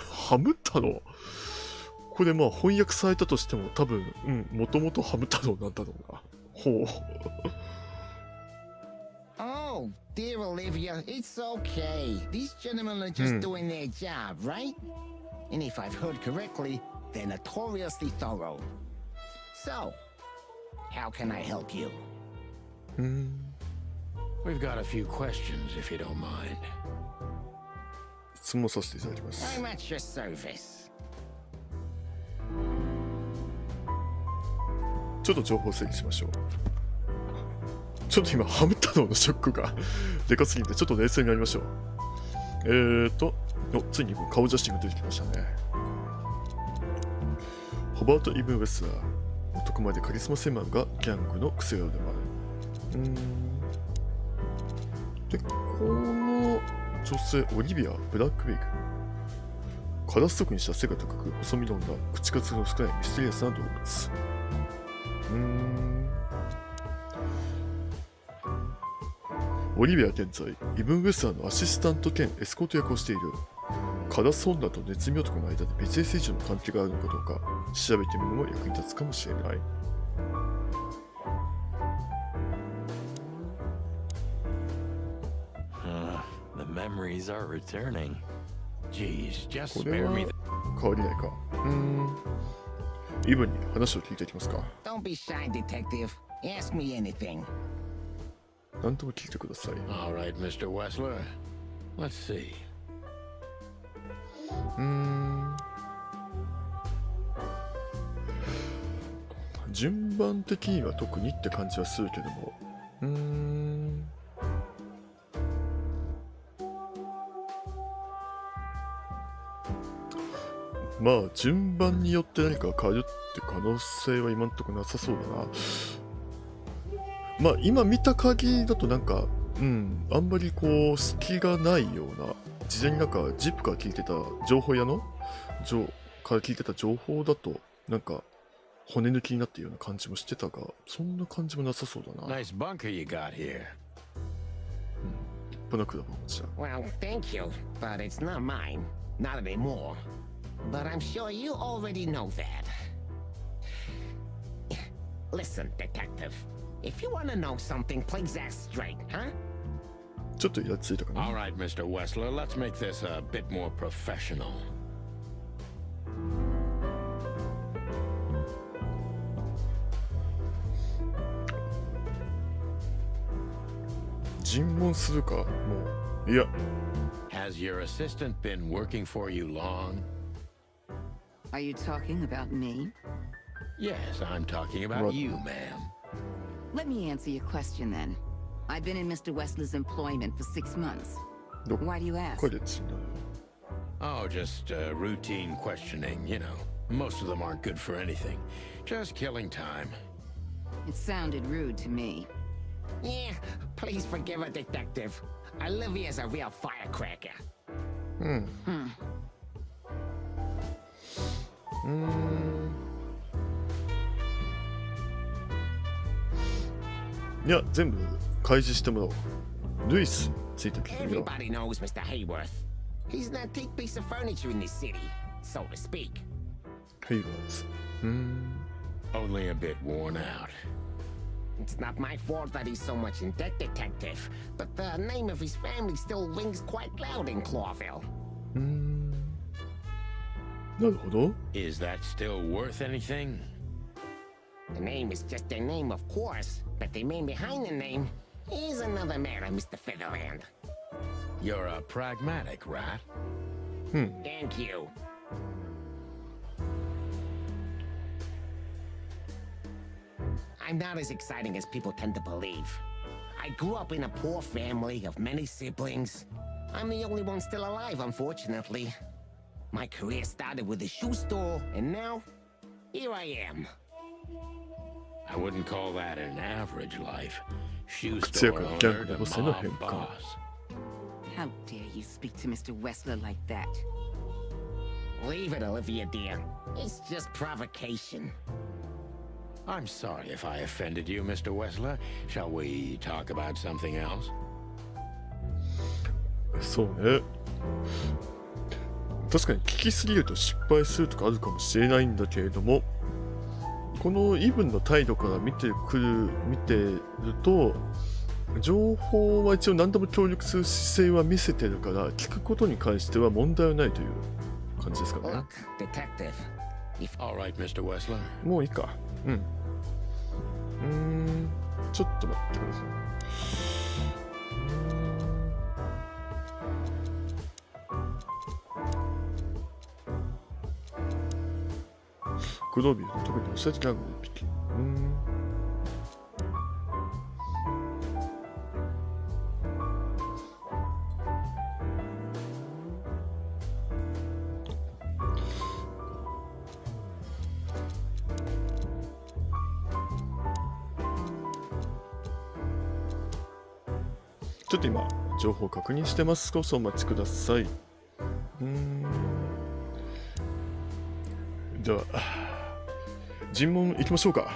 ハム太郎これまあ翻訳されたとしても多分、もともとハム太郎なんだろうな。ほう。Oh, dear Olivia, it's okay. These gentlemen are just doing their job, right? And if I've heard correctly, they're notoriously thorough. So, how can I help you? We've got a few questions, if you don't mind. 質問させていただきます。 I'm at your service. ちょっと情報整理しましょう。ちょっと今、ハム太郎のショックがでかすぎて、ちょっと冷静になりましょう。ついに顔写真が出てきましたね。ホバート・イブン・ウェスラー。男前でカリスマ性マンがギャングのクセ野郎でもある。で、この女性、オリビア・ブラックウィグ。カラス族にした背が高く、細身の女、口数の少ないミステリアスな動物。オリビアは現在、イブン・ウェスラーのアシスタント兼エスコート役をしている。カラス女とネズミ男の間で別性以上の関係があるのかどうか調べてみるのも役に立つかもしれない。the memories are returning. Geez, just これ spare は me. 変わりないか。イブンに話を聞いていきますか。 Don't be shy, detective. Ask me anything. 何とも聞いてください。 All right, Mr. Wessler. Let's see. 順番的には特にって感じはするけども。まあ順番によって何か変わるって可能性は今んとこなさそうだな。まあ今見た限りだとなんかあんまりこう隙がないような、事前になんかジップから聞いてた情報屋のから聞いてた情報だとなんか骨抜きになっているような感じもしてたが、そんな感じもなさそうだな。 Nice bunker you got here. 立派なクラブを持ちだ。 Well, thank you, but it's not mine. Not anymore. But I'm sure you already know that. Listen, detective. If you want to know something, please ask straight, huh? ちょっとイラついたかな。 All right, Mr. Wessler, let's make this a bit more professional. 尋問するか。もういや。 Has your assistant been working for you long? Are you talking about me? Yes, I'm talking about Right. you, ma'am. Let me answer your question then. I've been in Mr. Wessler's employment for 6 months. ど Why do you ask? これで違う。 Oh, just routine questioning, you know. Most of them aren't good for anything. Just killing time. It sounded rude to me. Yeah, please forgive her, Detective. Olivia's a real firecracker. いや、全部開示してもらおう。ルイスについて聞いてみよう。 Everybody knows Mr. Hayworth. He's an antique piece of furniture in this city, so to speak. ヘイワーズ。Only a bit worn out. It's not my fault that he's so much in debt, Detective, but the name of his family still rings quite loud in Clawville. なるほど。 Is that still worth anything? The name is just their name, of course, but the man behind the name is another matter, Mr. Featherland. You're a pragmatic rat. Thank you. I'm not as exciting as people tend to believe. I grew up in a poor family of many siblings. I'm the only one still alive, unfortunately. My career started with a shoe store, and now, here I am. I wouldn't call that an average life. Shoe 活 store 躍の owner ギャングの to ボスへの mob 変化。 boss. How dare you speak to Mr. Wessler like that? Leave it, Olivia, dear. It's just provocation. I'm sorry if I offended you, Mr. Wessler. Shall we talk about something else? そうね。確かに聞きすぎると失敗するとかあるかもしれないんだけれども、このイブンの態度から見てると、情報は一応何でも協力する姿勢は見せてるから、聞くことに関しては問題はないという感じですかね。 Look, Detective. All right, Mr. Wessler. もういいか。ちょっと待ってください。クロービルの特におしゃれギャングの一匹。ちょっと今、情報確認してます。少しお待ちください。では、尋問行きましょうか。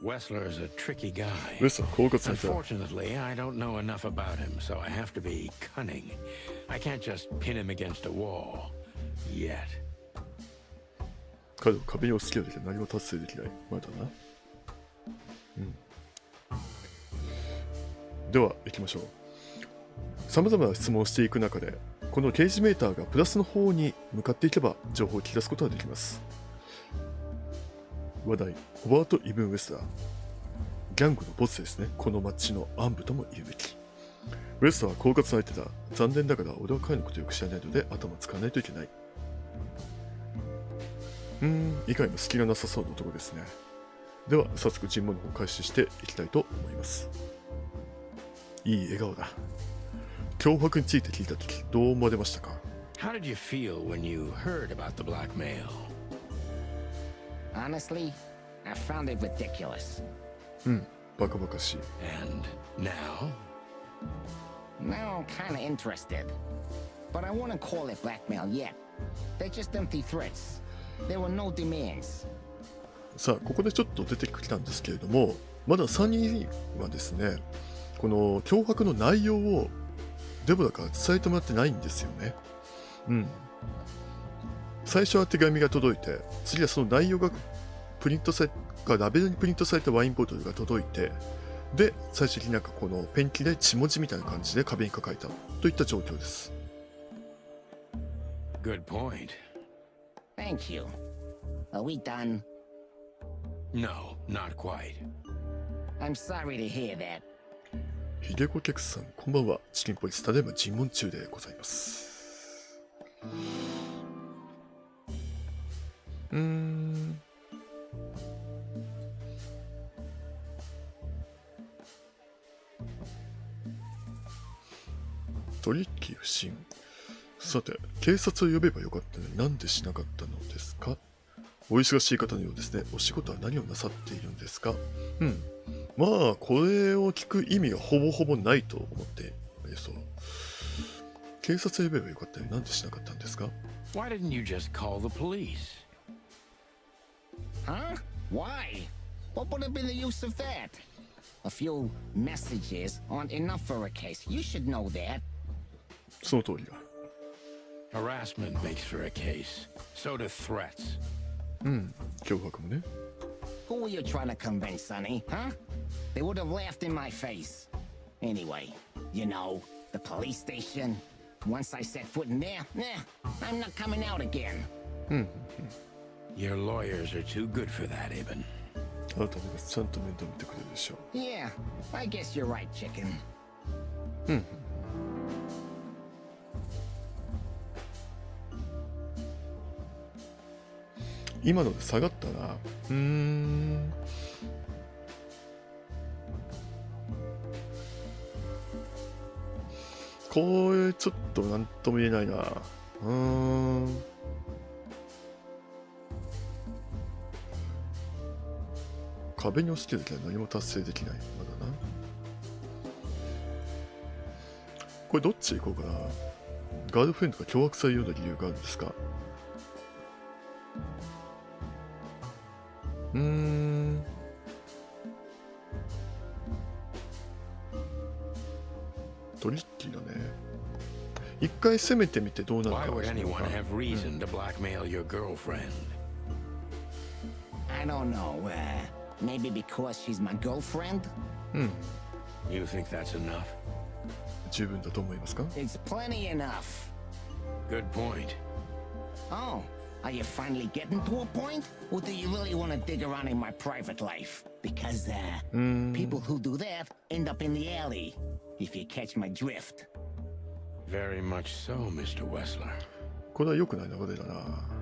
Wessler's a tricky guy. ウエストは狡猾な人だ。 Unfortunately, I don't know enough about him, so I have to be cunning. I can't just pin him against a wall. Yet. 彼を壁に押すけど何も達成できない。まだな。では行きましょう。さまざまな質問をしていく中で、このゲージメーターがプラスの方に向かっていけば情報を聞き出すことができます。話題、ホバート・イブン・ウェスラー。ギャングのボスですね。この町の暗部とも言うべき。ウェスラーは狡猾な相手だ。残念ながら俺は彼のことをよく知らないので頭を使わないといけない。以外も隙がなさそうな男ですね。では早速尋問の方を開始していきたいと思います。いい笑顔だ。脅迫について聞いたとき、どう思われましたか？ How did you feel when you heard about the blackmail? Honestly, I found it ridiculous. バカバカしい。 And now? Now I'm kinda interested. But I wouldn't call it blackmail yet. They're just empty threats. There were no demands. さあ、ここでちょっと出てきたんですけれども、まだサニーはですね、この脅迫の内容をデボラから伝えてもらってないんですよね。最初は手紙が届いて、次はその内容がプリントされた、ラベルにプリントされたワインボトルが届いて、で、最終的になんかこのペンキで血文字みたいな感じで壁に書かれたといった状況です。Good point. Thank you. Are we done? No, not quite. I'm sorry to hear that. ひげこけくさん、こんばんは。チキンポリス、ただいま尋問中でございます。取引不審。さて、警察を呼べばよかったのになんでしなかったのですか？お忙しい方のようですね。お仕事は何をなさっているんですか？まあ、これを聞く意味がほぼほぼないと思ってそう。警察を呼べばよかったのになんでしなかったんですか？ Why didn't you just call the police? Huh? Why? What would have been the use of that? A few messages aren't enough for a case. You should know that. その通りだ。Harassment makes for a case. So do threats. 脅迫もね。Who were you trying to convince, Sonny? Huh? They would have laughed in my face. Anyway, you know, the police station. Once I set foot in there, I'm not coming out again. Your lawyers are too good for that, Ibn. あなたがちゃんと面倒見てくれるでしょう。Yeah, I guess you're right, chicken. 今ので下がったな。これちょっとなんとも言えないな。壁に押し付けるけど何も達成できない。まだな。これどっち行こうかな。ガールフレンドが脅迫されるような理由があるんですか？トリッキーだね。一回攻めてみてどうなるか。 Why would anyone have reason to blackmail your girlfriend? I don't know. Maybe because she's my girlfriend? You think that's enough? 十分だと思いますか？ It's plenty enough. Good point. Oh, are you finally getting to a point? Or do you really want to dig around in my private life? Because, people who do that end up in the alley. If you catch my drift. Very much so, Mr. Wessler. これは良くない流れだな。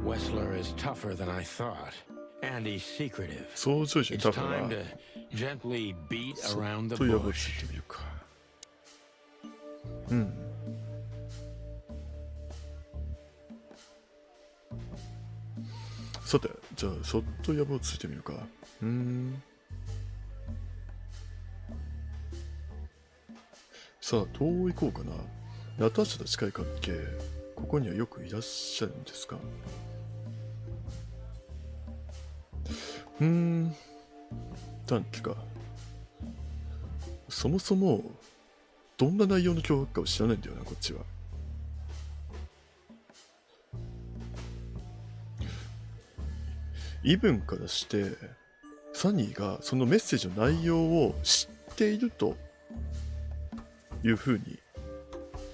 Wessler is tougher than I thought. And he's secretive. 想像以上に It's タフだ time な。 to gently beat そ around っ the とやぼつ bush. いてみるか。さて、じゃあ、そっとやぼついてみるか。さあ、どう行こうかな。ナターシャと近い関係、ここにはよくいらっしゃるんですか？短期か。そもそも、どんな内容の脅迫かを知らないんだよな、こっちは。イブンからして、サニーがそのメッセージの内容を知っているというふうに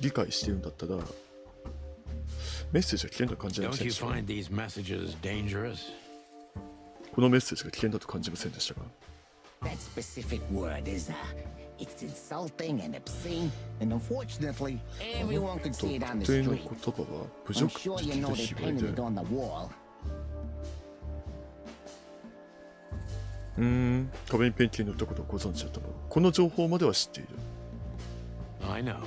理解しているんだったら、メッセージは危険だと感じま Don't せん you でしたか？ find these messages dangerous? このメッセージが危険だと感じませんでしたか？ That specific word is, it's insulting and obscene, and unfortunately, everyone could see it on the 特定の street. 言葉は侮 I'm 辱 sure 的 you know と they 言われ painted て it on the wall. 壁にペンキに塗ったことをご存知だったの？この情報までは知っている。 I know.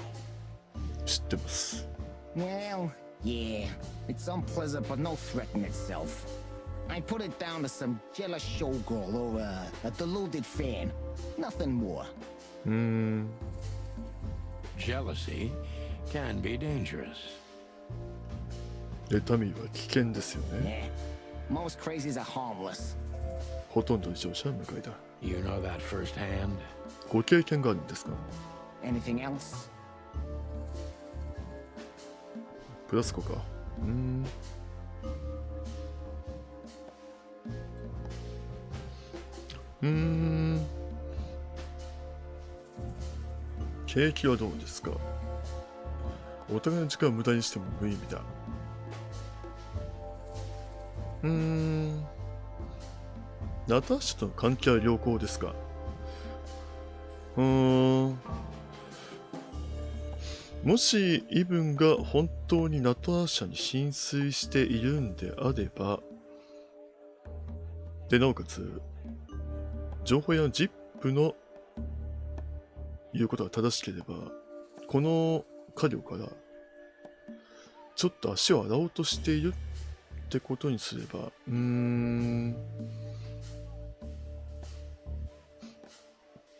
知ってます。 Well, yeah, it's unpleasant but no threat in itself. I put it down to some jealous showgirl or a deluded fan. Nothing more. Jealousy can be dangerous. 妬みは危険ですよね。 Yeah, most crazies are harmless. ほとんどの乗車は無害だ。 You know that firsthand? ご経験があるんですか？ Anything else? プラスコか。景気はどうですか？お互いの時間を無駄にしても無意味だ。ナターシャとの関係は良好ですか？もしイブンが本当にナターシャに浸水しているんであれば、でなおかつ情報屋のジップの言うことが正しければ、この家業からちょっと足を洗おうとしているってことにすれば、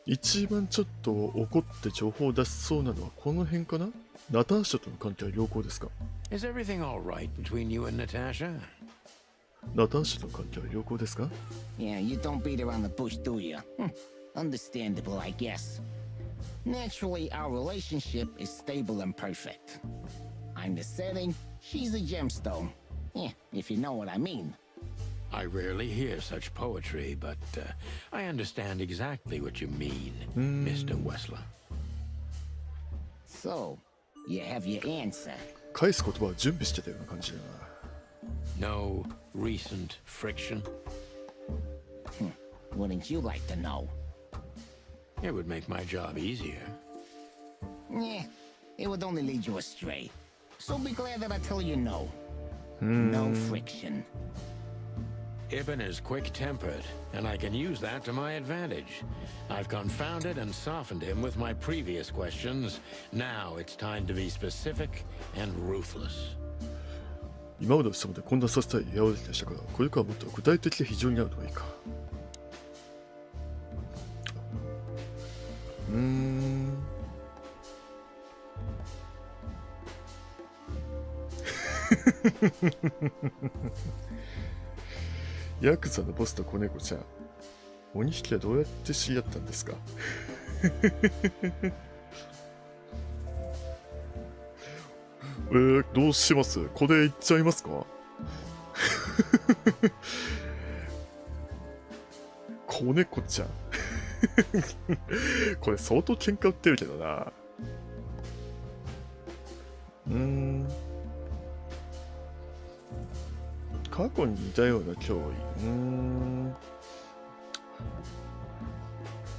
一番ちょっと怒って情報を出しそうなのはこの辺かな。ナターシャとの関係は良好ですか？ Is everything all right between you and Natasha? ナターシャとの関係は良好ですか？ Yeah, you don't beat around the bush, do you? Understandable, I guess. Naturally, our relationship is stable and perfect. I'm the setting, she's the gemstone. Yeah, if you know what I mean. I rarely hear such poetry, but I understand exactly what you mean, Mr. Wessler. So, you have your answer. 返す言葉は準備してたような感じだな。 No recent friction? Wouldn't you like to know? It would make my job easier. Yeah, it would only lead you astray. So be glad that I tell you no. No friction. Ibn is quick-tempered, and I can use that to my advantage. I've confounded and softened him with my previous questions. Now it's time to be specific and ruthless. 今までの質問で混乱させたいやおできでしたから、これからもっと具体的で非常になるのがいいか。ヤクザのボスと子猫ちゃん、お二匹はどうやって知り合ったんですか？どうします？これ言っちゃいますか？子猫ちゃん。これ相当喧嘩売ってるけどな。過去に似たような脅威。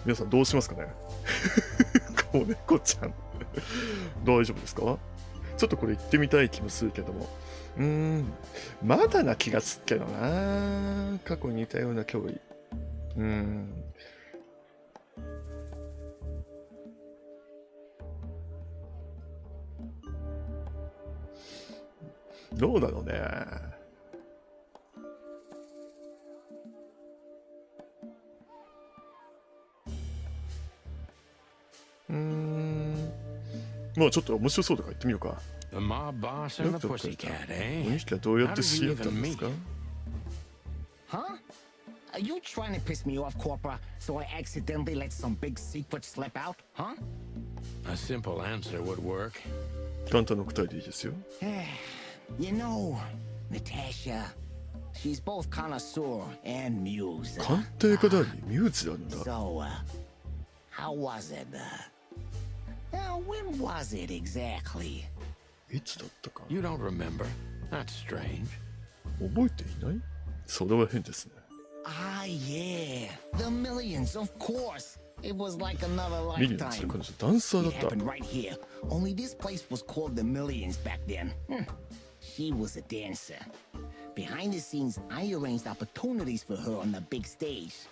皆さんどうしますかね？子猫ちゃん。大丈夫ですか？ちょっとこれ言ってみたい気もするけども。まだな気がするけどな。過去に似たような脅威。どうだろうね。まあちょっと面白そうとか言ってみようか。 The mob boss and the pussycat, お eh? 二匹はどうやって How did 知り we 合ったん even です meet? か？ Huh? Are you trying to piss me off, Corpora, so I accidentally let some big secret slip out? Huh? A simple answer would work. 簡単な答えでいいですよ。You know, Natasha, she's both connoisseur and muse. 鑑定家でありミュージなんだ。 So, how was it? When was it exactly? いつだったか You don't remember? That's strange. 覚えていない？それは変ですね。 Ah, yeah. The Millions, of course. It was like another ミリオンズで lifetime. 彼女ダンサーだ It った。 happened right here. Only this place was called the Millions back then. She was a dancer. Behind the scenes, I arranged opportunities for her on the big stage.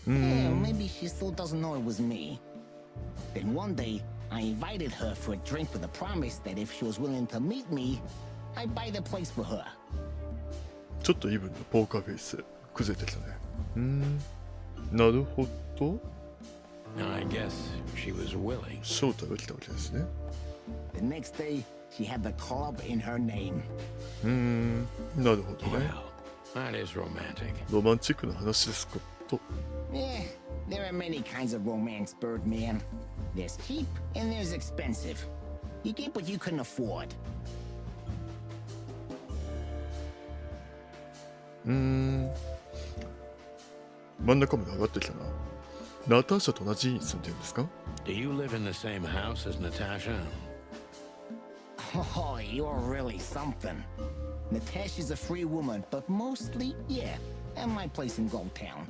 Yeah, maybe she still doesn't know it was me. Then one day, I invited her for a drink with a promise that if she was willing to meet me, I'd buy the place for her. ちょっとイブンのポーカーフェイス崩れてきたね。なるほど。 I guess she was willing. 正体が来たわけですね。 The next day, she had the club in her name. なるほどね。 Well, that is romantic. ロマンチックな話ですかと。 Yeah, there are many kinds of romance, Birdman. There's cheap and there's expensive. You get what you couldn't afford. 真ん中まで上がってきたな。ナターシャと同じ家に住んでるんですか？ Do you live in the same house as Natasha? Oh, you're really something. Natasha's a free woman, but mostly, yeah, at my place in Gold Town.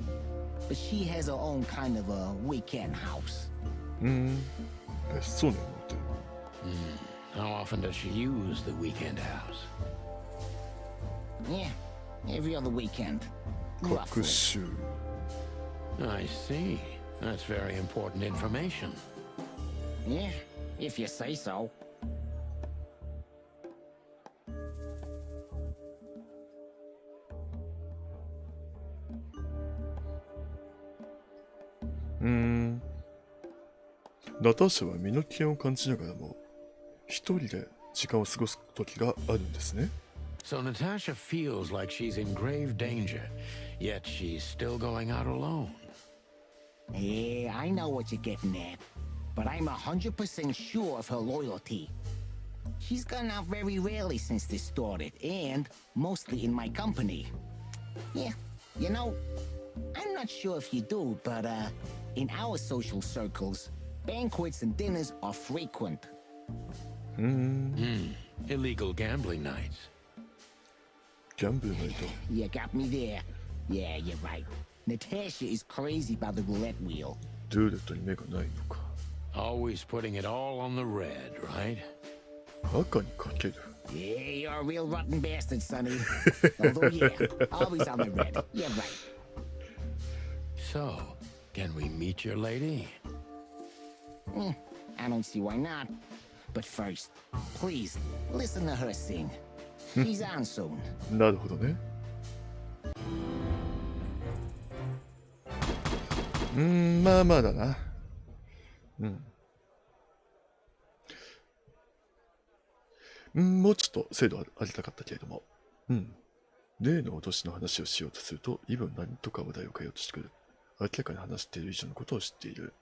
But she has her own kind of a weekend house. 別荘に持ってる。 How often does she use the weekend house? Yeah, every other weekend. 各 Roughly. 週。 I see. That's very important information. Yeah, if you say so. ナターシャは身の危険を感じながらも一人で時間を過ごす時があるんですね。So Natasha feels like she's in grave danger, yet she's still going out alone. Yeah, I know what you're getting at, but I'm 100% sure of her loyalty. She's gone out very rarely since this started, and mostly in my company. Yeah, you know, I'm not sure if you do, but in our social circles, banquets and dinners are frequent. Illegal gambling nights. ギャンブルナイト。 You got me there. Yeah, you're right. Natasha is crazy about the roulette wheel. ルーレットに目がないのか。 Always putting it all on the red, right? 赤にかける。 Yeah, you're a real rotten bastard, Sonny. Although, yeah, always on the red. Yeah, right. So, can we meet your lady? I don't see why not. But first, please, listen to her sing. She's on soon. なるほどね。まあまあだな。もうちょっと精度ありたかったけれども。例の脅しの話をしようとすると、イブン何とか話題を変えようとしてくる。明らかに話している以上のことを知っている。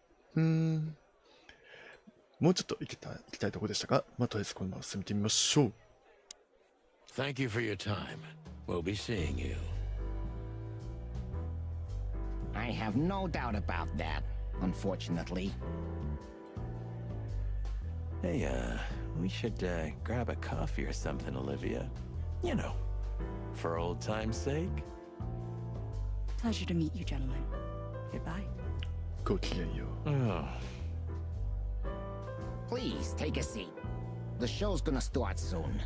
もうちょっと行きたいところでしたが、まあ、とりあえずこのまま進めてみましょう。Thank you for your time. We'll be seeing you. I have no doubt about that, unfortunately. Hey, we should grab a coffee or something, Olivia. You know, for old time's sake. Pleasure to meet you, gentlemen. Goodbye. ごきげんよう。 Oh, Please, take a seat. The show's gonna start soon.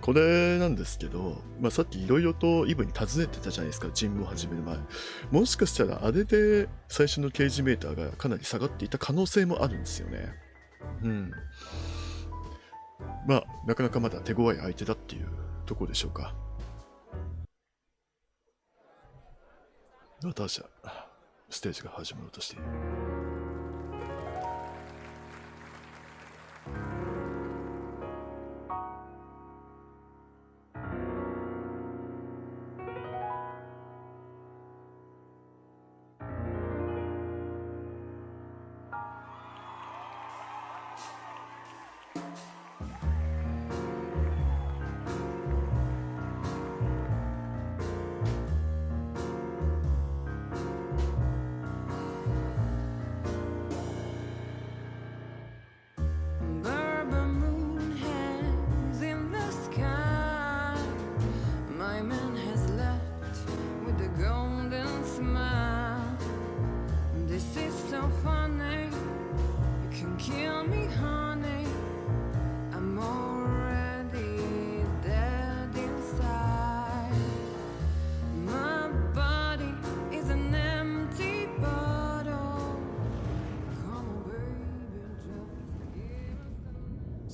これなんですけど、さっきいろいろとイブに尋ねてたじゃないですか、任務を始める前。もしかしたらあれで最初のケージメーターがかなり下がっていた可能性もあるんですよね。なかなかまだ手強い相手だっていうところでしょうか。ナターシャ、ステージが始まろうとしている。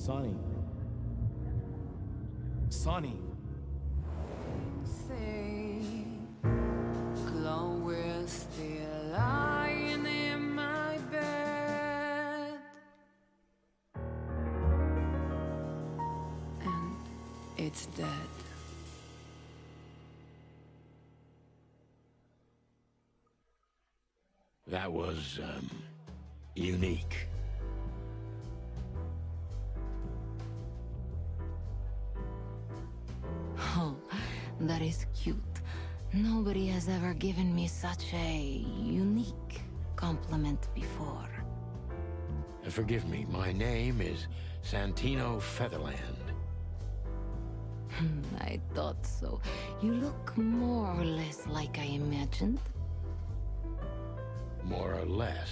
Sonny. Sonny. Say, Chloe's still lying in my bed, and it's dead. That was, unique. Oh, that is cute. Nobody has ever given me such a unique compliment before. Forgive me, my name is Santino Featherland. I thought so. You look more or less like I imagined. More or less.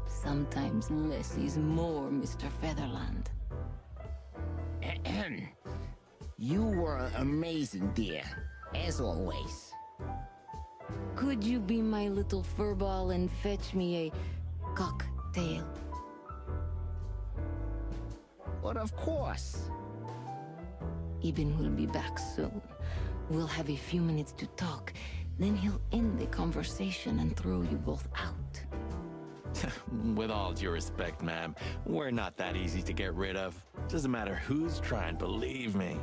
Sometimes less is more, Mr. Featherland. You were amazing, dear, as always. Could you be my little furball and fetch me a cocktail? But of course. Ibn will be back soon. We'll have a few minutes to talk. Then he'll end the conversation and throw you both out. With all due respect, ma'am, we're not that easy to get rid of. Doesn't matter who's trying, believe me.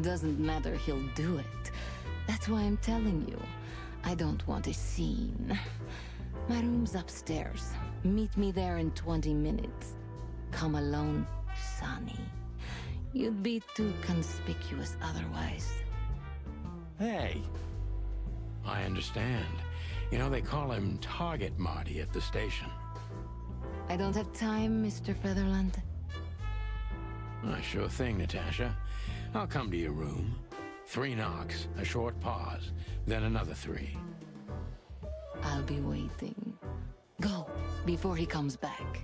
Doesn't matter, he'll do it. That's why I'm telling you. I don't want a scene. My room's upstairs. Meet me there in 20 minutes. Come alone, Sonny. You'd be too conspicuous otherwise. Hey, I understand. You know, they call him Target Marty at the station. I don't have time, Mr. Featherland. Sure thing, Natasha. I'll come to your room. 3 knocks, a short pause, then another 3. I'll be waiting. Go, before he comes back.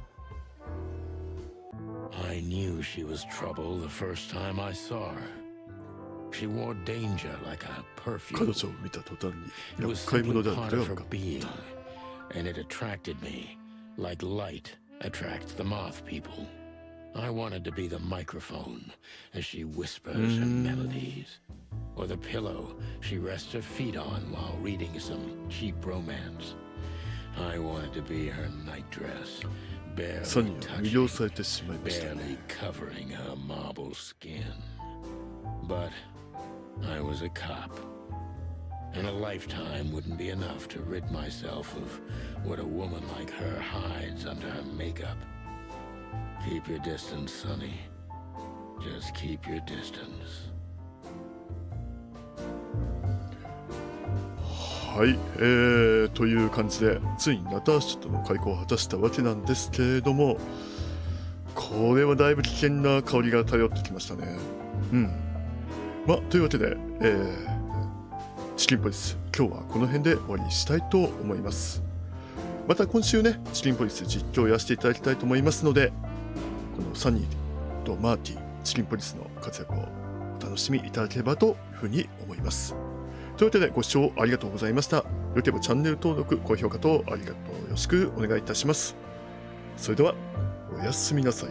I knew she was trouble the first time I saw her. She wore danger like a 彼 perfume. 女を見た途端に It 厄 was 介者 simply である part ことが of 分 her かった。 being, and it attracted me, like light attracts the moth people. I wanted to be the microphone as she whispers her melodies, or the pillow she rests her feet on while reading some cheap romance. I wanted to be her nightdress, サ barely ニーは魅了 touching, されてしまいましたね。 barely covering her marble skin. But I was a cop, and a lifetime wouldn't be enough to rid myself of what a woman like her hides under her makeup. Keep your distance, Sonny. Just keep your distance. はい、という感じでついにナターシャとの開口を果たしたわけなんですけれども、これはだいぶ危険な香りが漂ってきましたね。というわけで、チキンポリス今日はこの辺で終わりにしたいと思います。また今週ね、チキンポリス実況をやらせていただきたいと思いますので、このサニーとマーティ、チキンポリスの活躍をお楽しみいただければというふうに思います。というわけでご視聴ありがとうございました。よければチャンネル登録、高評価とありがとうよろしくお願いいたします。それではおやすみなさい。